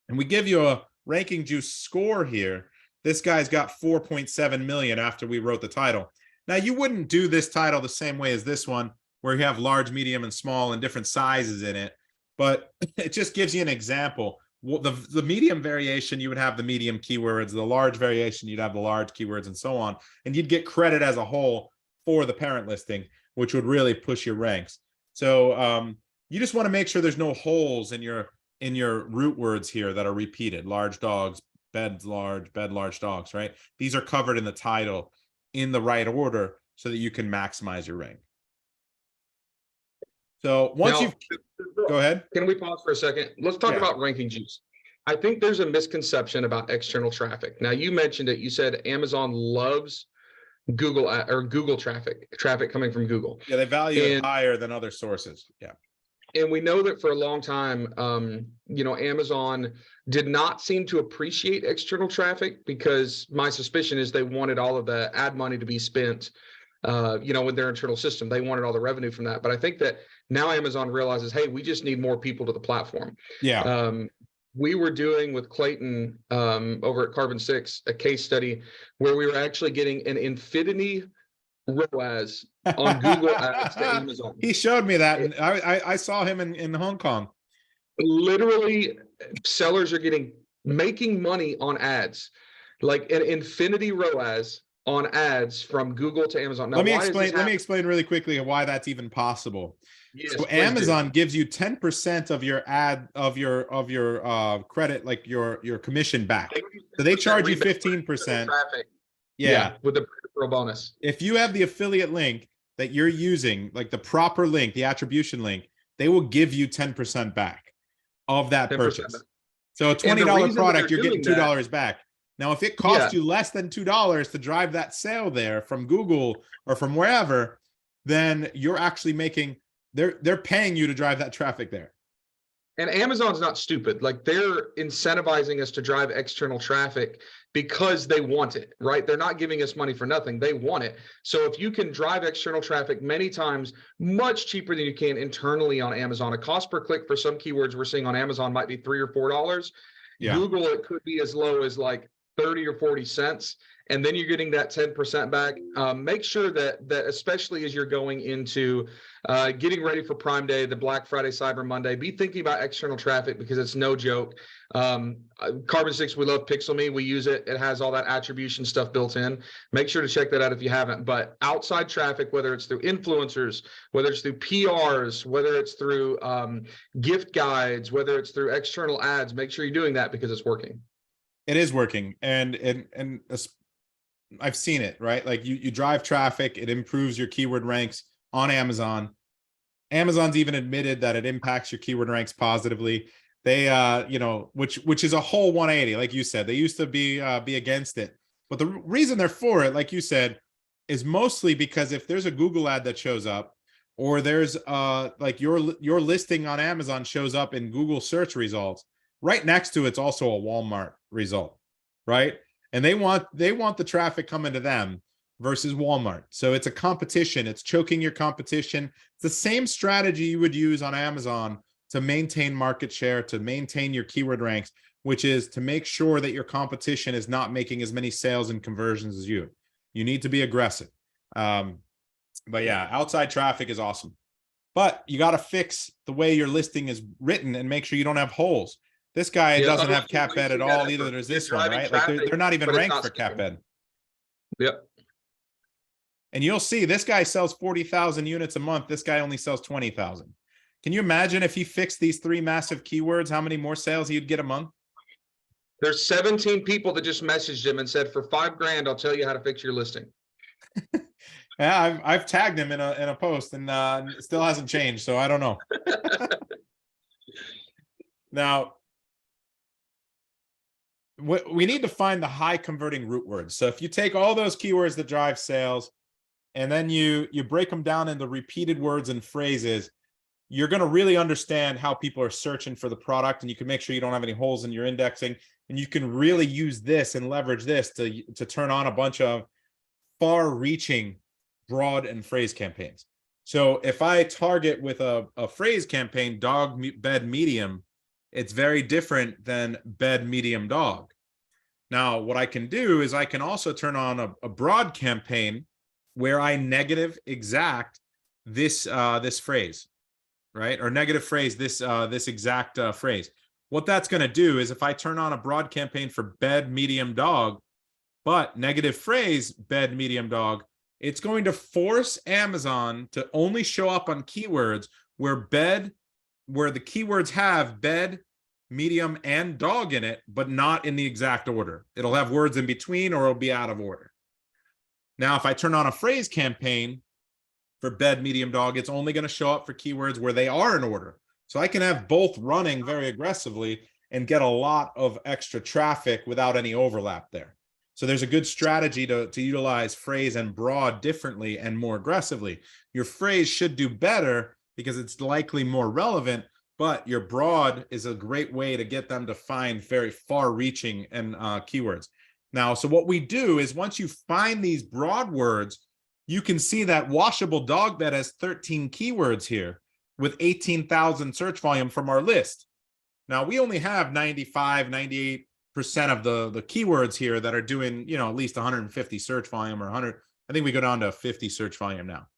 And we give you a Ranking Juice score here. This guy's got 4.7 million after we wrote the title. Now, you wouldn't do this title the same way as this one, where you have large, medium, and small and different sizes in it. But it just gives you an example. Well, the medium variation, you would have the medium keywords. The large variation, you'd have the large keywords, and so on. And you'd get credit as a whole for the parent listing, which would really push your ranks. So you just want to make sure there's no holes in your root words here that are repeated. Large dogs, bed large dogs, right? These are covered in the title in the right order so that you can maximize your rank. So once you've, go ahead. Can we pause for a second? Let's talk about Ranking Juice. I think there's a misconception about external traffic. Now, you mentioned it. You said Amazon loves Google traffic coming from Google. Yeah, they value it higher than other sources. Yeah. And we know that for a long time, Amazon did not seem to appreciate external traffic, because my suspicion is they wanted all of the ad money to be spent, with their internal system. They wanted all the revenue from that. But I think that now Amazon realizes, hey, we just need more people to the platform. Yeah. We were doing with Clayton over at Carbon6 a case study where we were actually getting an infinity ROAS on Google ads to Amazon. He showed me that, and I saw him in Hong Kong. Literally, sellers are making money on ads, like an infinity ROAS on ads from Google to Amazon. Now, let me explain really quickly why that's even possible. Yes, so Amazon gives you 10% of your credit, like your commission back. So they charge you 15%. Yeah, with the referral bonus. If you have the affiliate link that you're using, like the proper link, the attribution link, they will give you 10% back of that purchase. Back. So a $20 product, you're getting $2 back. Now, if it costs you less than $2 to drive that sale there from Google or from wherever, then you're actually making, they're paying you to drive that traffic there. And Amazon's not stupid. Like, they're incentivizing us to drive external traffic because they want it, right? They're not giving us money for nothing. They want it. So if you can drive external traffic many times, much cheaper than you can internally on Amazon, a cost per click for some keywords we're seeing on Amazon might be $3 or $4. Yeah. Google, it could be as low as like 30 or 40 cents. And then you're getting that 10% back. Make sure that especially as you're going into getting ready for Prime Day, the Black Friday, Cyber Monday, be thinking about external traffic, because it's no joke. Carbon6, we love Pixel Me. We use it. It has all that attribution stuff built in. Make sure to check that out if you haven't. But outside traffic, whether it's through influencers, whether it's through PRs, whether it's through gift guides, whether it's through external ads, make sure you're doing that because it's working. It is working. And I've seen it, right? Like you drive traffic, it improves your keyword ranks on Amazon. Amazon's even admitted that it impacts your keyword ranks positively. They, which is a whole 180, like you said. They used to be against it, but the reason they're for it, like you said, is mostly because if there's a Google ad that shows up, or there's like your listing on Amazon shows up in Google search results, right next to it's also a Walmart result, right? And they want the traffic coming to them versus Walmart. So it's a competition. It's choking your competition. It's the same strategy you would use on Amazon to maintain market share, to maintain your keyword ranks, which is to make sure that your competition is not making as many sales and conversions as you. You need to be aggressive. But yeah, outside traffic is awesome. But you got to fix the way your listing is written and make sure you don't have holes. This guy doesn't have cap ed at all either. There's this one, right? Like they're not even ranked for cap ed. Yep. And you'll see this guy sells 40,000 units a month. This guy only sells 20,000. Can you imagine if he fixed these 3 massive keywords, how many more sales he'd get a month? There's 17 people that just messaged him and said, for $5,000, I'll tell you how to fix your listing. Yeah, I've tagged him in a post, and it still hasn't changed. So I don't know. Now, we need to find the high converting root words. So if you take all those keywords that drive sales, and then you break them down into repeated words and phrases, you're going to really understand how people are searching for the product, and you can make sure you don't have any holes in your indexing, and you can really use this and leverage this to turn on a bunch of far-reaching broad and phrase campaigns. So if I target with a phrase campaign, dog bed medium, it's very different than bed medium dog. Now, what I can do is I can also turn on a broad campaign where I negative exact this phrase, right? Or negative phrase this exact phrase. What that's going to do is if I turn on a broad campaign for bed medium dog, but negative phrase bed medium dog, it's going to force Amazon to only show up on keywords where the keywords have bed, medium, and dog in it, but not in the exact order. It'll have words in between, or it'll be out of order. Now, if I turn on a phrase campaign for bed, medium, dog, it's only going to show up for keywords where they are in order. So I can have both running very aggressively and get a lot of extra traffic without any overlap there. So there's a good strategy to utilize phrase and broad differently and more aggressively. Your phrase should do better because it's likely more relevant, but your broad is a great way to get them to find very far-reaching and keywords. Now, so what we do is once you find these broad words, you can see that washable dog bed has 13 keywords here with 18,000 search volume from our list. Now, we only have 95, 98% of the keywords here that are doing, at least 150 search volume or 100. I think we go down to 50 search volume now.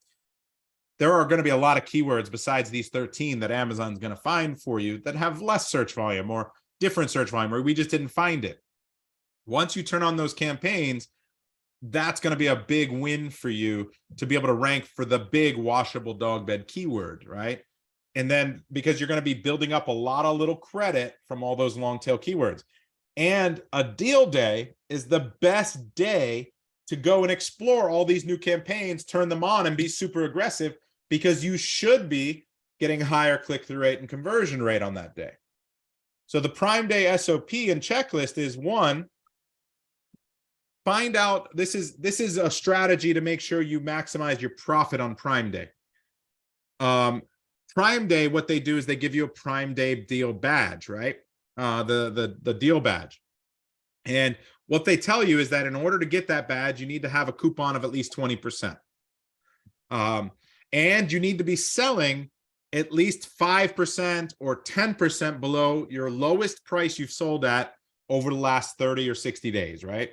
There are going to be a lot of keywords besides these 13 that Amazon's going to find for you that have less search volume or different search volume, or we just didn't find it. Once you turn on those campaigns, that's going to be a big win for you to be able to rank for the big washable dog bed keyword, right? And then because you're going to be building up a lot of little credit from all those long tail keywords. And a deal day is the best day to go and explore all these new campaigns, turn them on, and be super aggressive, because you should be getting higher click-through rate and conversion rate on that day. So the Prime Day SOP and checklist is, one, find out, this is a strategy to make sure you maximize your profit on Prime Day. Prime Day, what they do is they give you a Prime Day deal badge, right? The deal badge. And what they tell you is that in order to get that badge, you need to have a coupon of at least 20%. And you need to be selling at least 5% or 10% below your lowest price you've sold at over the last 30 or 60 days, right?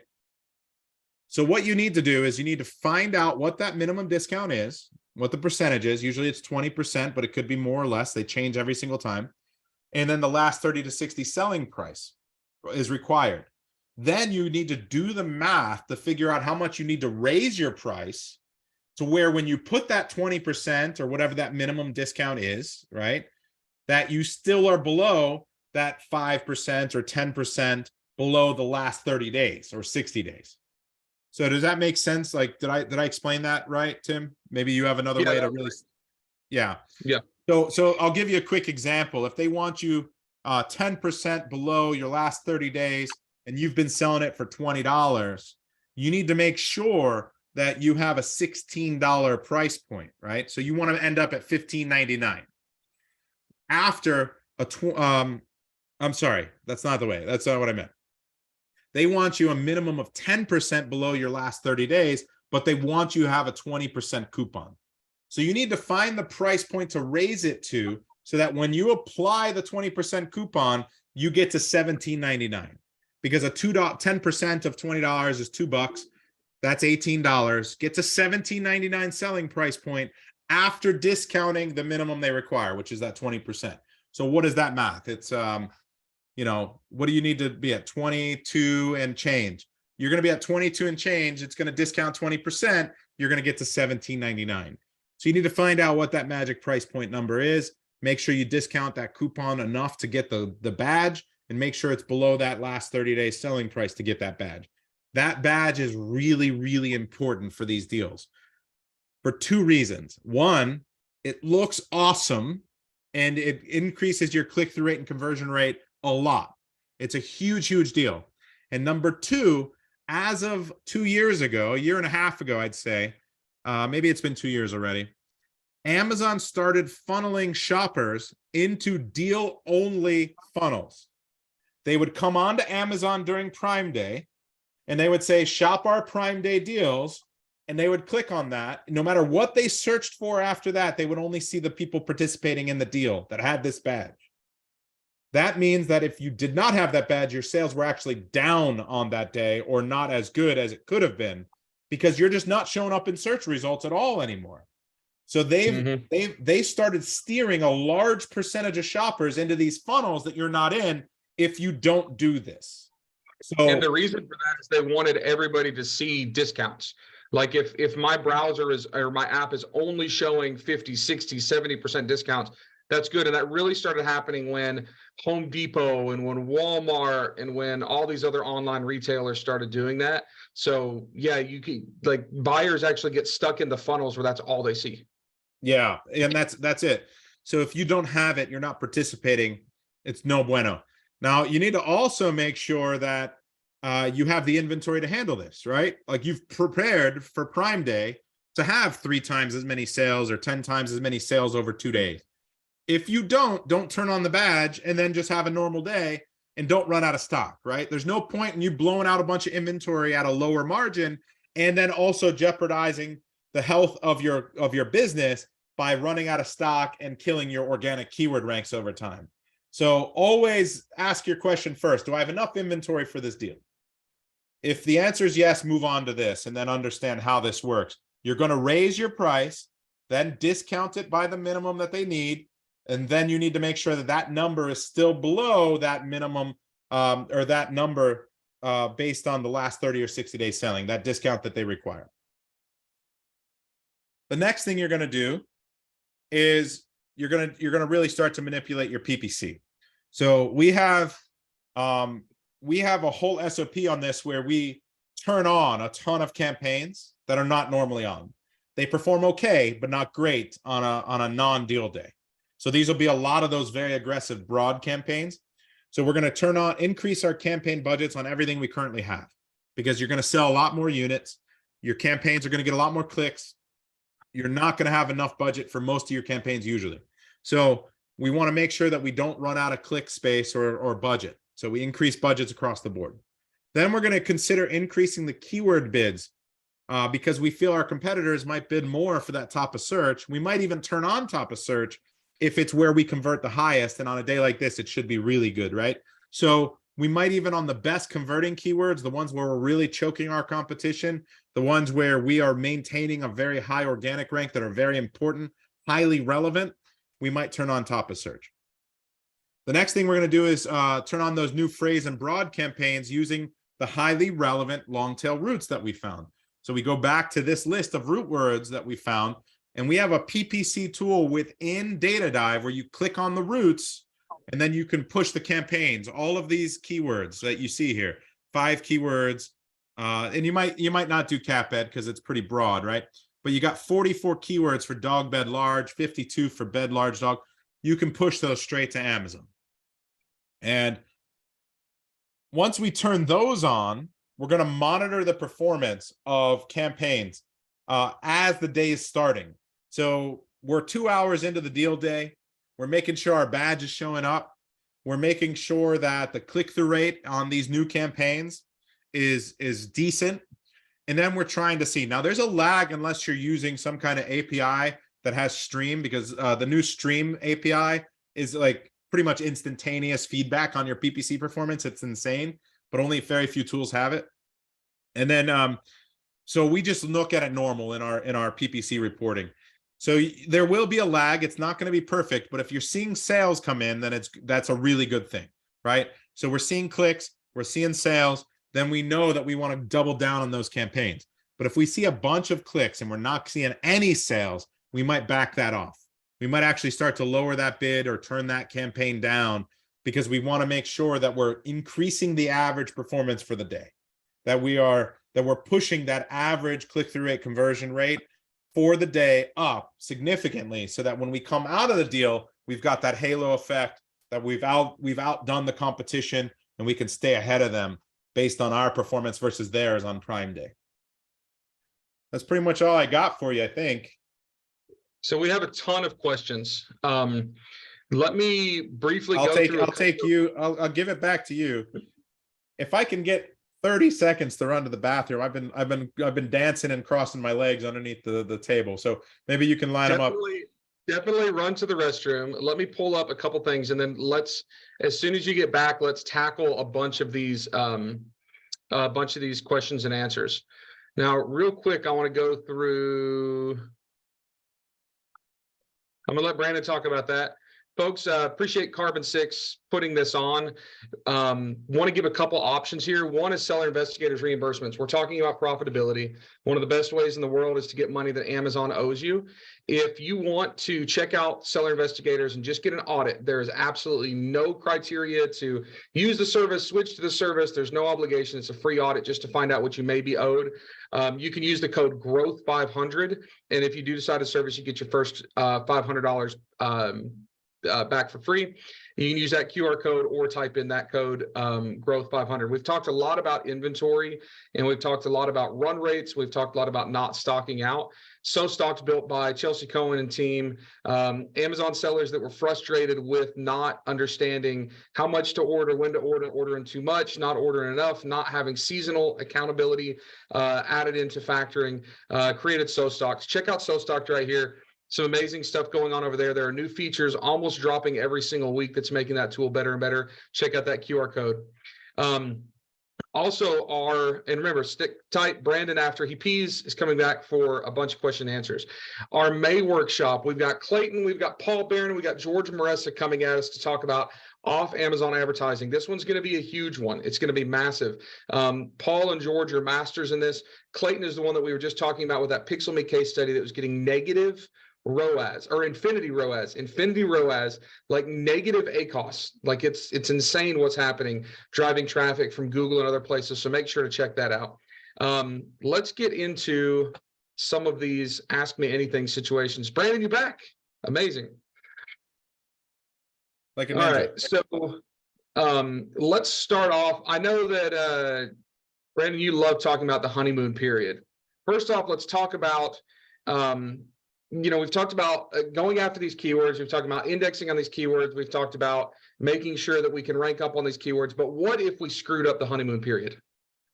So what you need to do is you need to find out what that minimum discount is, what the percentage is. Usually it's 20%, but it could be more or less. They change every single time. And then the last 30 to 60 selling price is required. Then you need to do the math to figure out how much you need to raise your price to where when you put that 20% or whatever that minimum discount is, right, that you still are below that 5% or 10% below the last 30 days or 60 days. So does that make sense? Like, did I explain that right, Tim? Maybe you have another way to really, yeah. So I'll give you a quick example. If they want you 10% below your last 30 days and you've been selling it for $20, you need to make sure that you have a $16 price point, right? So you want to end up at $15.99. After I'm sorry, that's not the way. That's not what I meant. They want you a minimum of 10% below your last 30 days, but they want you to have a 20% coupon. So you need to find the price point to raise it to, so that when you apply the 20% coupon, you get to $17.99. Because 10% of $20 is $2. That's $18. Get to $17.99 selling price point after discounting the minimum they require, which is that 20%. So what is that math? It's what do you need to be at? 22 and change. You're going to be at 22 and change. It's going to discount 20%. You're going to get to $17.99. So you need to find out what that magic price point number is. Make sure you discount that coupon enough to get the badge, and make sure it's below that last 30-day selling price to get that badge. That badge is really, really important for these deals for two reasons. One, it looks awesome and it increases your click-through rate and conversion rate a lot. It's a huge, huge deal. And number two, as of 2 years ago, a year and a half ago, I'd say, maybe it's been 2 years already, Amazon started funneling shoppers into deal-only funnels. They would come onto Amazon during Prime Day, and they would say, shop our Prime Day deals, and they would click on that. No matter what they searched for after that, they would only see the people participating in the deal that had this badge. That means that if you did not have that badge, your sales were actually down on that day or not as good as it could have been, because you're just not showing up in search results at all anymore. So they started steering a large percentage of shoppers into these funnels that you're not in if you don't do this. So, and the reason for that is they wanted everybody to see discounts. Like if my browser is, or my app is only showing 50, 60, 70% discounts, that's good. And that really started happening when Home Depot and when Walmart and when all these other online retailers started doing that. So yeah, you can, like, buyers actually get stuck in the funnels where that's all they see. yeah, and that's it. So if you don't have it, you're not participating. It's no bueno. Now you need to also make sure that you have the inventory to handle this, right? Like, you've prepared for Prime Day to have 3 times as many sales or 10 times as many sales over 2 days. If you don't turn on the badge and then just have a normal day and don't run out of stock, right? There's no point in you blowing out a bunch of inventory at a lower margin and then also jeopardizing the health of your business by running out of stock and killing your organic keyword ranks over time. So always ask your question first. Do I have enough inventory for this deal? If the answer is yes, move on to this and then understand how this works. You're going to raise your price, then discount it by the minimum that they need. And then you need to make sure that that number is still below that minimum or that number based on the last 30 or 60 days selling, that discount that they require. The next thing you're going to do is you're going to really start to manipulate your PPC. So we have a whole SOP on this where we turn on a ton of campaigns that are not normally on. They perform okay, but not great on a non-deal day. So these will be a lot of those very aggressive broad campaigns. So we're going to increase our campaign budgets on everything we currently have, because you're going to sell a lot more units. Your campaigns are going to get a lot more clicks. You're not going to have enough budget for most of your campaigns usually. So we want to make sure that we don't run out of click space or budget. So we increase budgets across the board. Then we're going to consider increasing the keyword bids because we feel our competitors might bid more for that top of search. We might even turn on top of search if it's where we convert the highest. And on a day like this, it should be really good, right? So we might even, on the best converting keywords, the ones where we're really choking our competition, the ones where we are maintaining a very high organic rank that are very important, highly relevant, we might turn on top of search. The next thing we're going to do is turn on those new phrase and broad campaigns using the highly relevant long tail roots that we found. So we go back to this list of root words that we found, and we have a PPC tool within Data Dive where you click on the roots and then you can push the campaigns, all of these keywords that you see here, 5 keywords. And you might not do cat bed because it's pretty broad, right? But you got 44 keywords for dog bed large, 52 for bed large dog. You can push those straight to Amazon. And once we turn those on, we're going to monitor the performance of campaigns as the day is starting. So we're 2 hours into the deal day. We're making sure our badge is showing up. We're making sure that the click-through rate on these new campaigns is decent. And then we're trying to see. Now, there's a lag unless you're using some kind of API that has Stream, because the new Stream API is like pretty much instantaneous feedback on your PPC performance. It's insane, but only very few tools have it. And then, so we just look at it normal in our PPC reporting. So there will be a lag. It's not going to be perfect, but if you're seeing sales come in, then that's a really good thing, right? So we're seeing clicks, we're seeing sales, then we know that we want to double down on those campaigns. But if we see a bunch of clicks and we're not seeing any sales, we might back that off. We might actually start to lower that bid or turn that campaign down, because we want to make sure that we're increasing the average performance for the day, that we're pushing that average click-through rate, conversion rate for the day up significantly, so that when we come out of the deal, we've got that halo effect, that we've outdone the competition and we can stay ahead of them based on our performance versus theirs on Prime Day. That's pretty much all I got for you, I think. So we have a ton of questions. Let me briefly go through. I'll give it back to you. If I can get 30 seconds to run to the bathroom, I've been dancing and crossing my legs underneath the table. So maybe you can line them up. Definitely run to the restroom. Let me pull up a couple things, and then as soon as you get back, let's tackle a bunch of these questions and answers. Now, real quick, I want to go through. I'm gonna let Brandon talk about that. Folks, appreciate Carbon6 putting this on. Want to give a couple options here. One is seller investigators reimbursements. We're talking about profitability. One of the best ways in the world is to get money that Amazon owes you. If you want to check out seller investigators and just get an audit, there is absolutely no criteria to use the service, switch to the service. There's no obligation. It's a free audit just to find out what you may be owed. You can use the code GROWTH500. And if you do decide to service, you get your first $500 back for free. You can use that QR code or type in that code GROWTH500. We've talked a lot about inventory, and we've talked a lot about run rates. We've talked a lot about not stocking out. So Stock's built by Chelsea Cohen and team, Amazon sellers that were frustrated with not understanding how much to order, when to order, ordering too much, not ordering enough, not having seasonal accountability added into factoring, created So Stocks. Check out So Stock right here. Some amazing stuff going on over there. There are new features almost dropping every single week that's making that tool better and better. Check out that QR code. Also, and remember, stick tight. Brandon, after he pees, is coming back for a bunch of question and answers. Our May workshop, we've got Clayton, we've got Paul Barron, we've got George Maressa coming at us to talk about off Amazon advertising. This one's going to be a huge one. It's going to be massive. Paul and George are masters in this. Clayton is the one that we were just talking about with that Pixel Me case study that was getting negative ROAS or infinity ROAS, like negative ACoS. Like it's insane what's happening, driving traffic from Google and other places. So make sure to check that out. Let's get into some of these Ask Me Anything situations. Brandon, you back? Amazing. Like a ninja. All right, so let's start off. I know that Brandon, you love talking about the honeymoon period. First off, let's talk about we've talked about going after these keywords. We've talked about indexing on these keywords. We've talked about making sure that we can rank up on these keywords. But what if we screwed up the honeymoon period?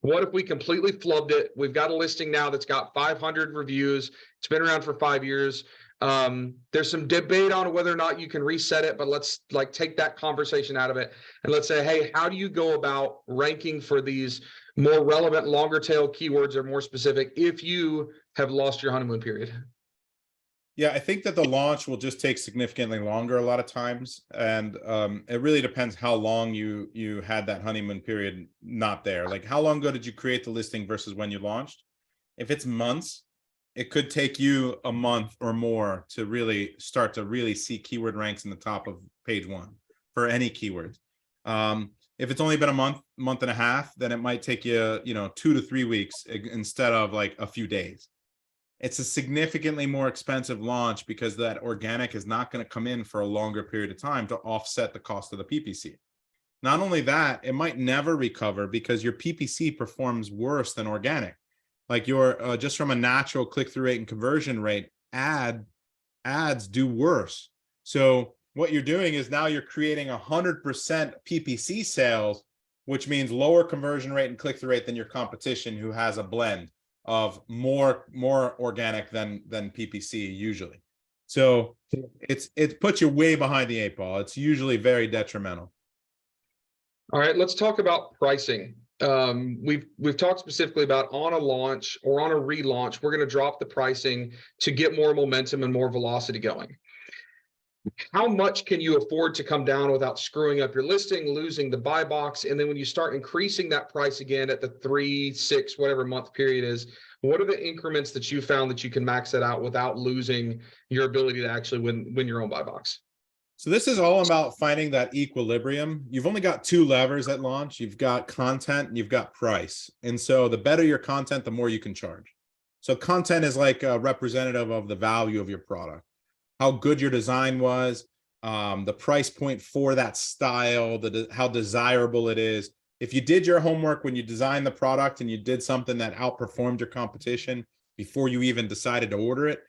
What if we completely flubbed it? We've got a listing now that's got 500 reviews. It's been around for 5 years. There's some debate on whether or not you can reset it, but let's take that conversation out of it. And let's say, hey, how do you go about ranking for these more relevant, longer tail keywords or more specific if you have lost your honeymoon period? Yeah, I think that the launch will just take significantly longer a lot of times. And it really depends how long you had that honeymoon period not there. Like how long ago did you create the listing versus when you launched? If it's months, it could take you a month or more to really start to see keyword ranks in the top of page 1 for any keyword. If it's only been a month and a half, then it might take you, 2 to 3 weeks instead of like a few days. It's a significantly more expensive launch because that organic is not going to come in for a longer period of time to offset the cost of the PPC. Not only that, it might never recover because your PPC performs worse than organic. Like your just from a natural click-through rate and conversion rate, ads do worse. So what you're doing is now you're creating 100% PPC sales, which means lower conversion rate and click-through rate than your competition who has a blend of more organic than PPC usually. So it puts you way behind the 8 ball. It's usually very detrimental. All right, let's talk about pricing. We've talked specifically about on a launch or on a relaunch, we're going to drop the pricing to get more momentum and more velocity going. How much can you afford to come down without screwing up your listing, losing the buy box? And then when you start increasing that price again at the 3, 6, whatever month period is, what are the increments that you found that you can max that out without losing your ability to actually win your own buy box? So this is all about finding that equilibrium. You've only got 2 levers at launch. You've got content and you've got price. And so the better your content, the more you can charge. So content is like a representative of the value of your product. How good your design was, the price point for that style, how desirable it is. If you did your homework when you designed the product and you did something that outperformed your competition before you even decided to order it,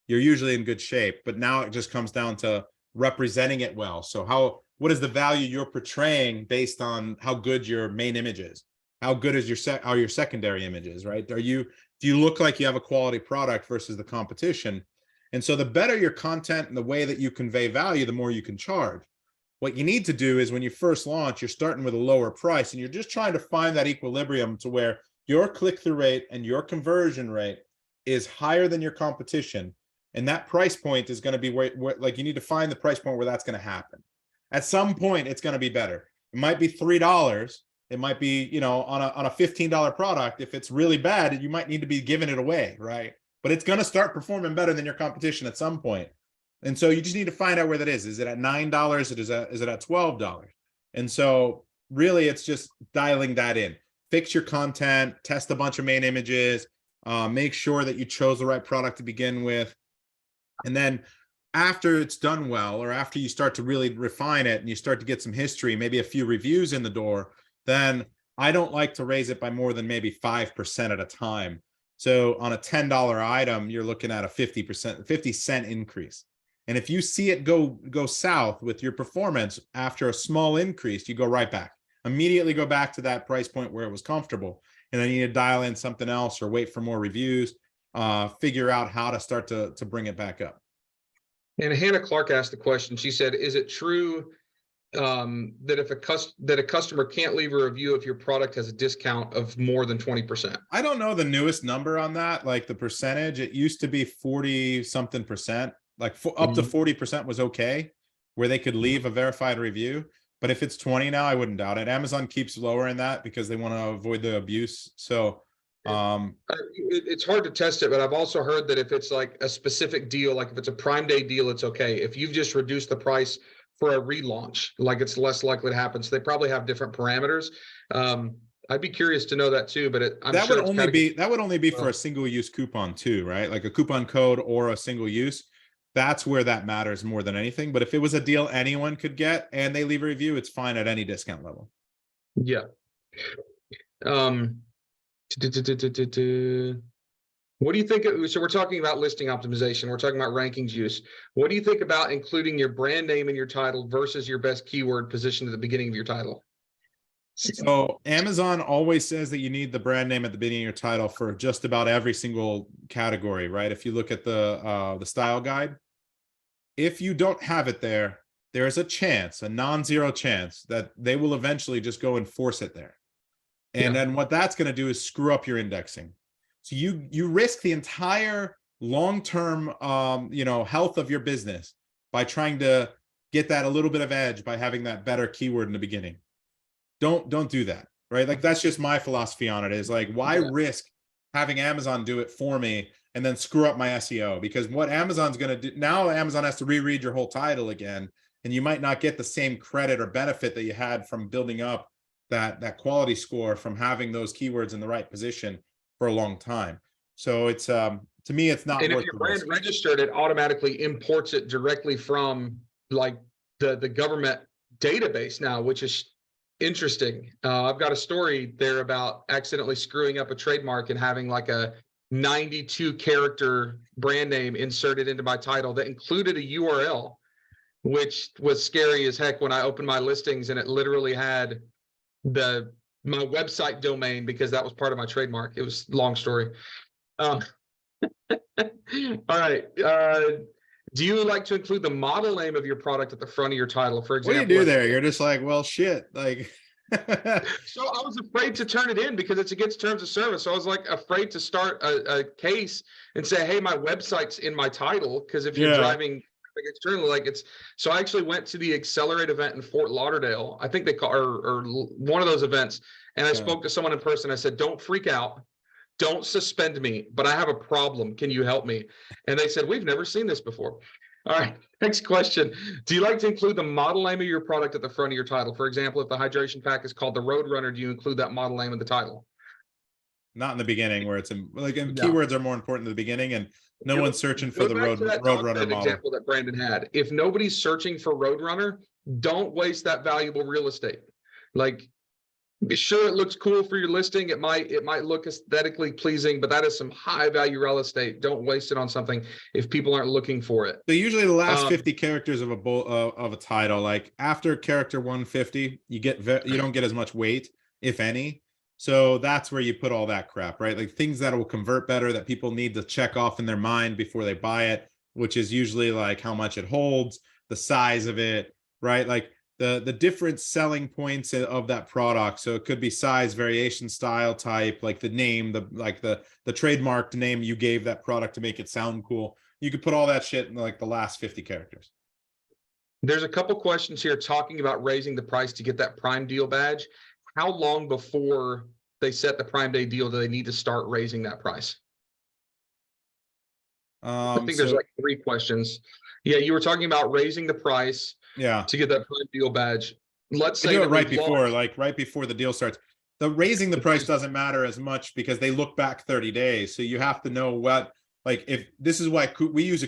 you're usually in good shape. But now it just comes down to representing it well. So what is the value you're portraying based on how good your main image is? How good is your secondary images, right? Do you look like you have a quality product versus the competition? And so the better your content and the way that you convey value, the more you can charge. What you need to do is when you first launch, you're starting with a lower price and you're just trying to find that equilibrium to where your click-through rate and your conversion rate is higher than your competition. And that price point is going to be where like you need to find the price point where that's going to happen. At some point, it's going to be better. It might be $3. It might be, you know, on a $15 product. If it's really bad, you might need to be giving it away, right? But it's going to start performing better than your competition at some point. And so you just need to find out where that is. Is it at $9? Is it at $12? And so really it's just dialing that in. Fix your content, test a bunch of main images, make sure that you chose the right product to begin with. And then after it's done well, or after you start to really refine it and you start to get some history, maybe a few reviews in the door, then I don't like to raise it by more than maybe 5% at a time. So on a $10 item, you're looking at a 50-cent increase. And if you see it go south with your performance after a small increase, you go right back. Immediately go back to that price point where it was comfortable. And then you need to dial in something else or wait for more reviews, figure out how to start to bring it back up. And Hannah Clark asked the question. She said, is it true that if a customer can't leave a review if your product has a discount of more than 20%? I don't know the newest number on that, like the percentage. It used to be 40-something%, like up to 40% was okay, where they could leave a verified review. But if it's 20 now, I wouldn't doubt it. Amazon keeps lowering that because they want to avoid the abuse. So it's hard to test it, but I've also heard that if it's like a specific deal, like if it's a Prime Day deal, it's okay. If you've just reduced the price for a relaunch, like it's less likely to happen. So they probably have different parameters. I'd be curious to know that too, but that would only be for a single use coupon too, right? Like a coupon code or a single use. That's where that matters more than anything. But if it was a deal anyone could get and they leave a review, it's fine at any discount level. Yeah. What do you think? So we're talking about listing optimization. We're talking about rankings use. What do you think about including your brand name in your title versus your best keyword positioned at the beginning of your title? So Amazon always says that you need the brand name at the beginning of your title for just about every single category, right? If you look at the style guide, if you don't have it there, there's a chance, a non-zero chance, that they will eventually just go and force it there. And then what that's going to do is screw up your indexing. So you risk the entire long-term health of your business by trying to get that a little bit of edge by having that better keyword in the beginning. Don't do that, right? Like that's just my philosophy on it, is like, why risk having Amazon do it for me and then screw up my SEO? Because what Amazon's going to do now, Amazon has to reread your whole title again, and you might not get the same credit or benefit that you had from building up that quality score from having those keywords in the right position for a long time. So it's to me, it's not. And if your brand registered, it automatically imports it directly from like the government database now, which is interesting. I've got a story there about accidentally screwing up a trademark and having like a 92 character brand name inserted into my title that included a URL, which was scary as heck when I opened my listings, and it literally had my website domain because that was part of my trademark. It was a long story. All right. Do you like to include the model name of your product at the front of your title? For example, what do you do there? You're just like, well, shit. Like, so I was afraid to turn it in because it's against terms of service. So I was like afraid to start a case and say, hey, my website's in my title. Because if you're driving externally, like it's, so I actually went to the Accelerate event in Fort Lauderdale. I think they call or one of those events. And I spoke to someone in person. I said, don't freak out. Don't suspend me, but I have a problem. Can you help me? And they said, we've never seen this before. All right, next question. Do you like to include the model name of your product at the front of your title? For example, if the hydration pack is called the Road Runner, do you include that model name in the title? Not in the beginning, where it's keywords are more important in the beginning, and no one's searching for the Road Runner model. Example that Brandon had. If nobody's searching for Road Runner, don't waste that valuable real estate. Like, Sure, it looks cool for your listing. It might look aesthetically pleasing, but that is some high value real estate. Don't waste it on something if people aren't looking for it. So usually the last 50 characters of a title, like after character 150, you don't get as much weight, if any. So that's where you put all that crap, right? Like things that will convert better, that people need to check off in their mind before they buy it, which is usually like how much it holds, the size of it, right? Like the different selling points of that product. So it could be size, variation, style, type, like the name, the trademarked name you gave that product to make it sound cool. You could put all that shit in like the last 50 characters. There's a couple questions here talking about raising the price to get that Prime Deal badge. How long before they set the Prime Day deal do they need to start raising that price? I think there's like 3 questions. Yeah, you were talking about raising the price to get that Prime Deal badge. Let's say do it right before, right before the deal starts. The raising the price doesn't matter as much because they look back 30 days. So you have to know what, like, if this is why we use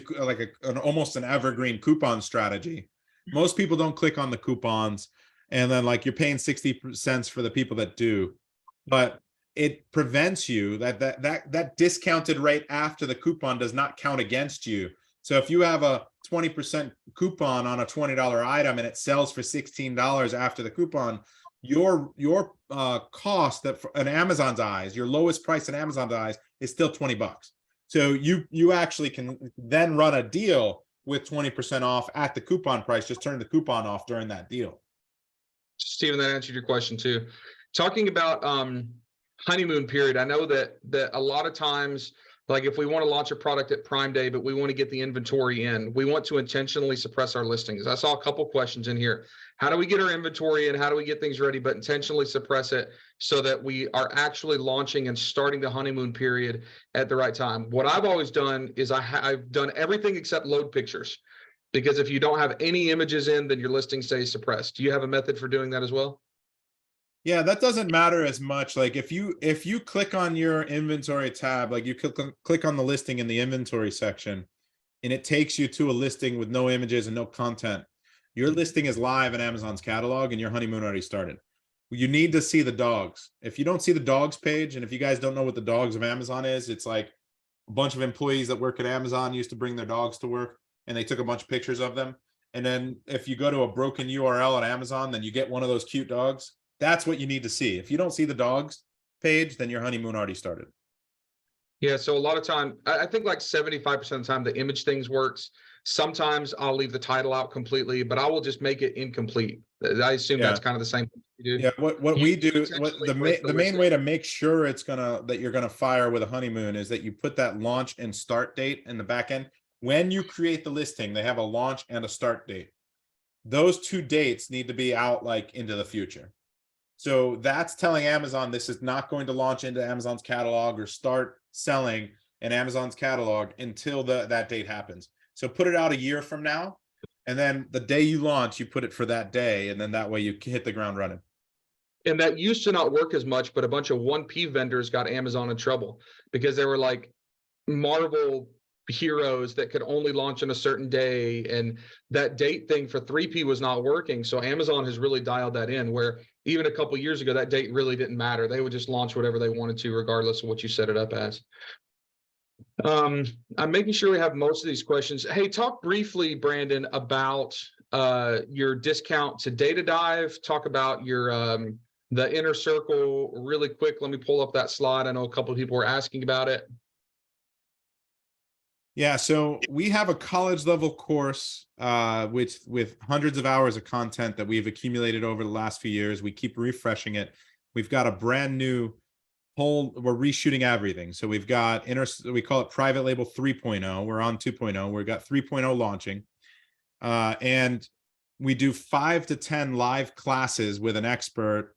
almost an evergreen coupon strategy. Most people don't click on the coupons, and then like you're paying 60 cents for the people that do, but it prevents you that discounted rate after the coupon does not count against you. So if you have a 20% coupon on a $20 item and it sells for $16 after the coupon, your cost that in Amazon's eyes, your lowest price in Amazon's eyes is still $20. So you actually can then run a deal with 20% off at the coupon price. Just turn the coupon off during that deal. Steven, that answered your question too. Talking about honeymoon period, I know that a lot of times, like if we want to launch a product at Prime Day, but we want to get the inventory in, we want to intentionally suppress our listings. I saw a couple questions in here. How do we get our inventory in? How do we get things ready, but intentionally suppress it so that we are actually launching and starting the honeymoon period at the right time? What I've always done is I've done everything except load pictures, because if you don't have any images in, then your listing stays suppressed. Do you have a method for doing that as well? Yeah, that doesn't matter as much. Like if you click on your inventory tab, like you click on the listing in the inventory section, and it takes you to a listing with no images and no content, your listing is live in Amazon's catalog and your honeymoon already started. You need to see the dogs. If you don't see the dogs page, and if you guys don't know what the dogs of Amazon is, it's like a bunch of employees that work at Amazon used to bring their dogs to work, and they took a bunch of pictures of them. And then if you go to a broken URL at Amazon, then you get one of those cute dogs. That's what you need to see. If you don't see the dogs page, then your honeymoon already started. Yeah, so a lot of time, I think like 75% of the time, the image things works. Sometimes I'll leave the title out completely, but I will just make it incomplete. I assume that's kind of the same thing you do. Yeah, what we do, the main way to make sure that you're gonna fire with a honeymoon is that you put that launch and start date in the back end. When you create the listing, they have a launch and a start date. Those 2 dates need to be out like into the future. So that's telling Amazon this is not going to launch into Amazon's catalog or start selling in Amazon's catalog until that date happens. So put it out a year from now, and then the day you launch, you put it for that day, and then that way you hit the ground running. And that used to not work as much, but a bunch of 1P vendors got Amazon in trouble because they were like Marvel heroes that could only launch on a certain day, and that date thing for 3P was not working. So Amazon has really dialed that in, where even a couple years ago that date really didn't matter. They would just launch whatever they wanted to regardless of what you set it up as. I'm making sure we have most of these questions. Hey, talk briefly, Brandon, about your discount to Data Dive. Talk about your the inner circle really quick. Let me pull up that slide. I know a couple of people were asking about it. Yeah, so we have a college level course with hundreds of hours of content that we've accumulated over the last few years. We keep refreshing it. We've got a brand new we're reshooting everything. So we've got we call it Private Label 3.0. We're on 2.0. We've got 3.0 launching. And we do 5 to 10 live classes with an expert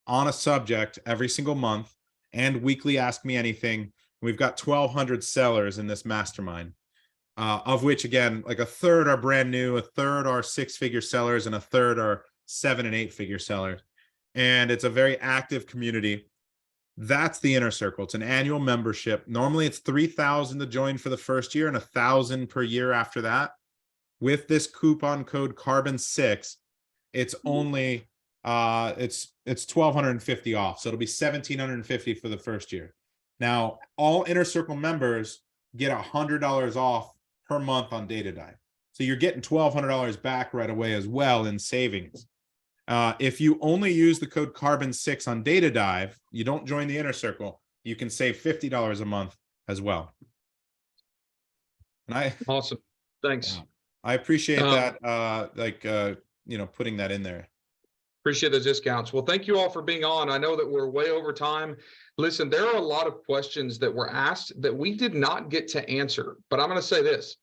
on a subject every single month, and weekly Ask Me Anything. We've got 1,200 sellers in this mastermind, of which, again, like a third are brand new, a third are 6-figure sellers, and a third are 7- and 8-figure sellers. And it's a very active community. That's the inner circle. It's an annual membership. Normally it's $3,000 to join for the first year and $1,000 per year after that. With this coupon code Carbon6, it's only it's $1,250 off. So it'll be $1,750 for the first year. Now, all Inner Circle members get $100 off per month on Data Dive. So you're getting $1,200 back right away as well in savings. If you only use the code Carbon6 on Data Dive, you don't join the Inner Circle, you can save $50 a month as well. And Awesome. Thanks. I appreciate that. Putting that in there. Appreciate those discounts. Well, thank you all for being on. I know that we're way over time. Listen, there are a lot of questions that were asked that we did not get to answer, but I'm going to say this.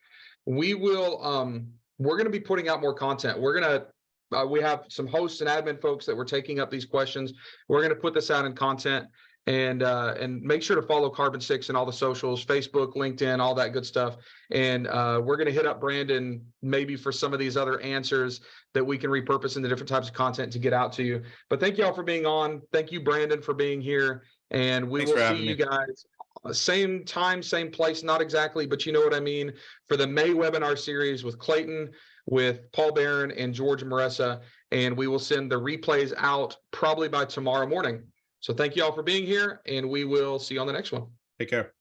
We're going to be putting out more content. We have some hosts and admin folks that were taking up these questions. We're going to put this out in content, and make sure to follow Carbon6 and all the socials, Facebook, LinkedIn, all that good stuff. And we're going to hit up Brandon maybe for some of these other answers that we can repurpose into different types of content to get out to you. But thank you all for being on. Thank you, Brandon, for being here. And we will see you guys same time, same place, not exactly, but you know what I mean, for the May webinar series with Clayton, with Paul Barron and George Maressa. And we will send the replays out probably by tomorrow morning. So thank you all for being here, and we will see you on the next one. Take care.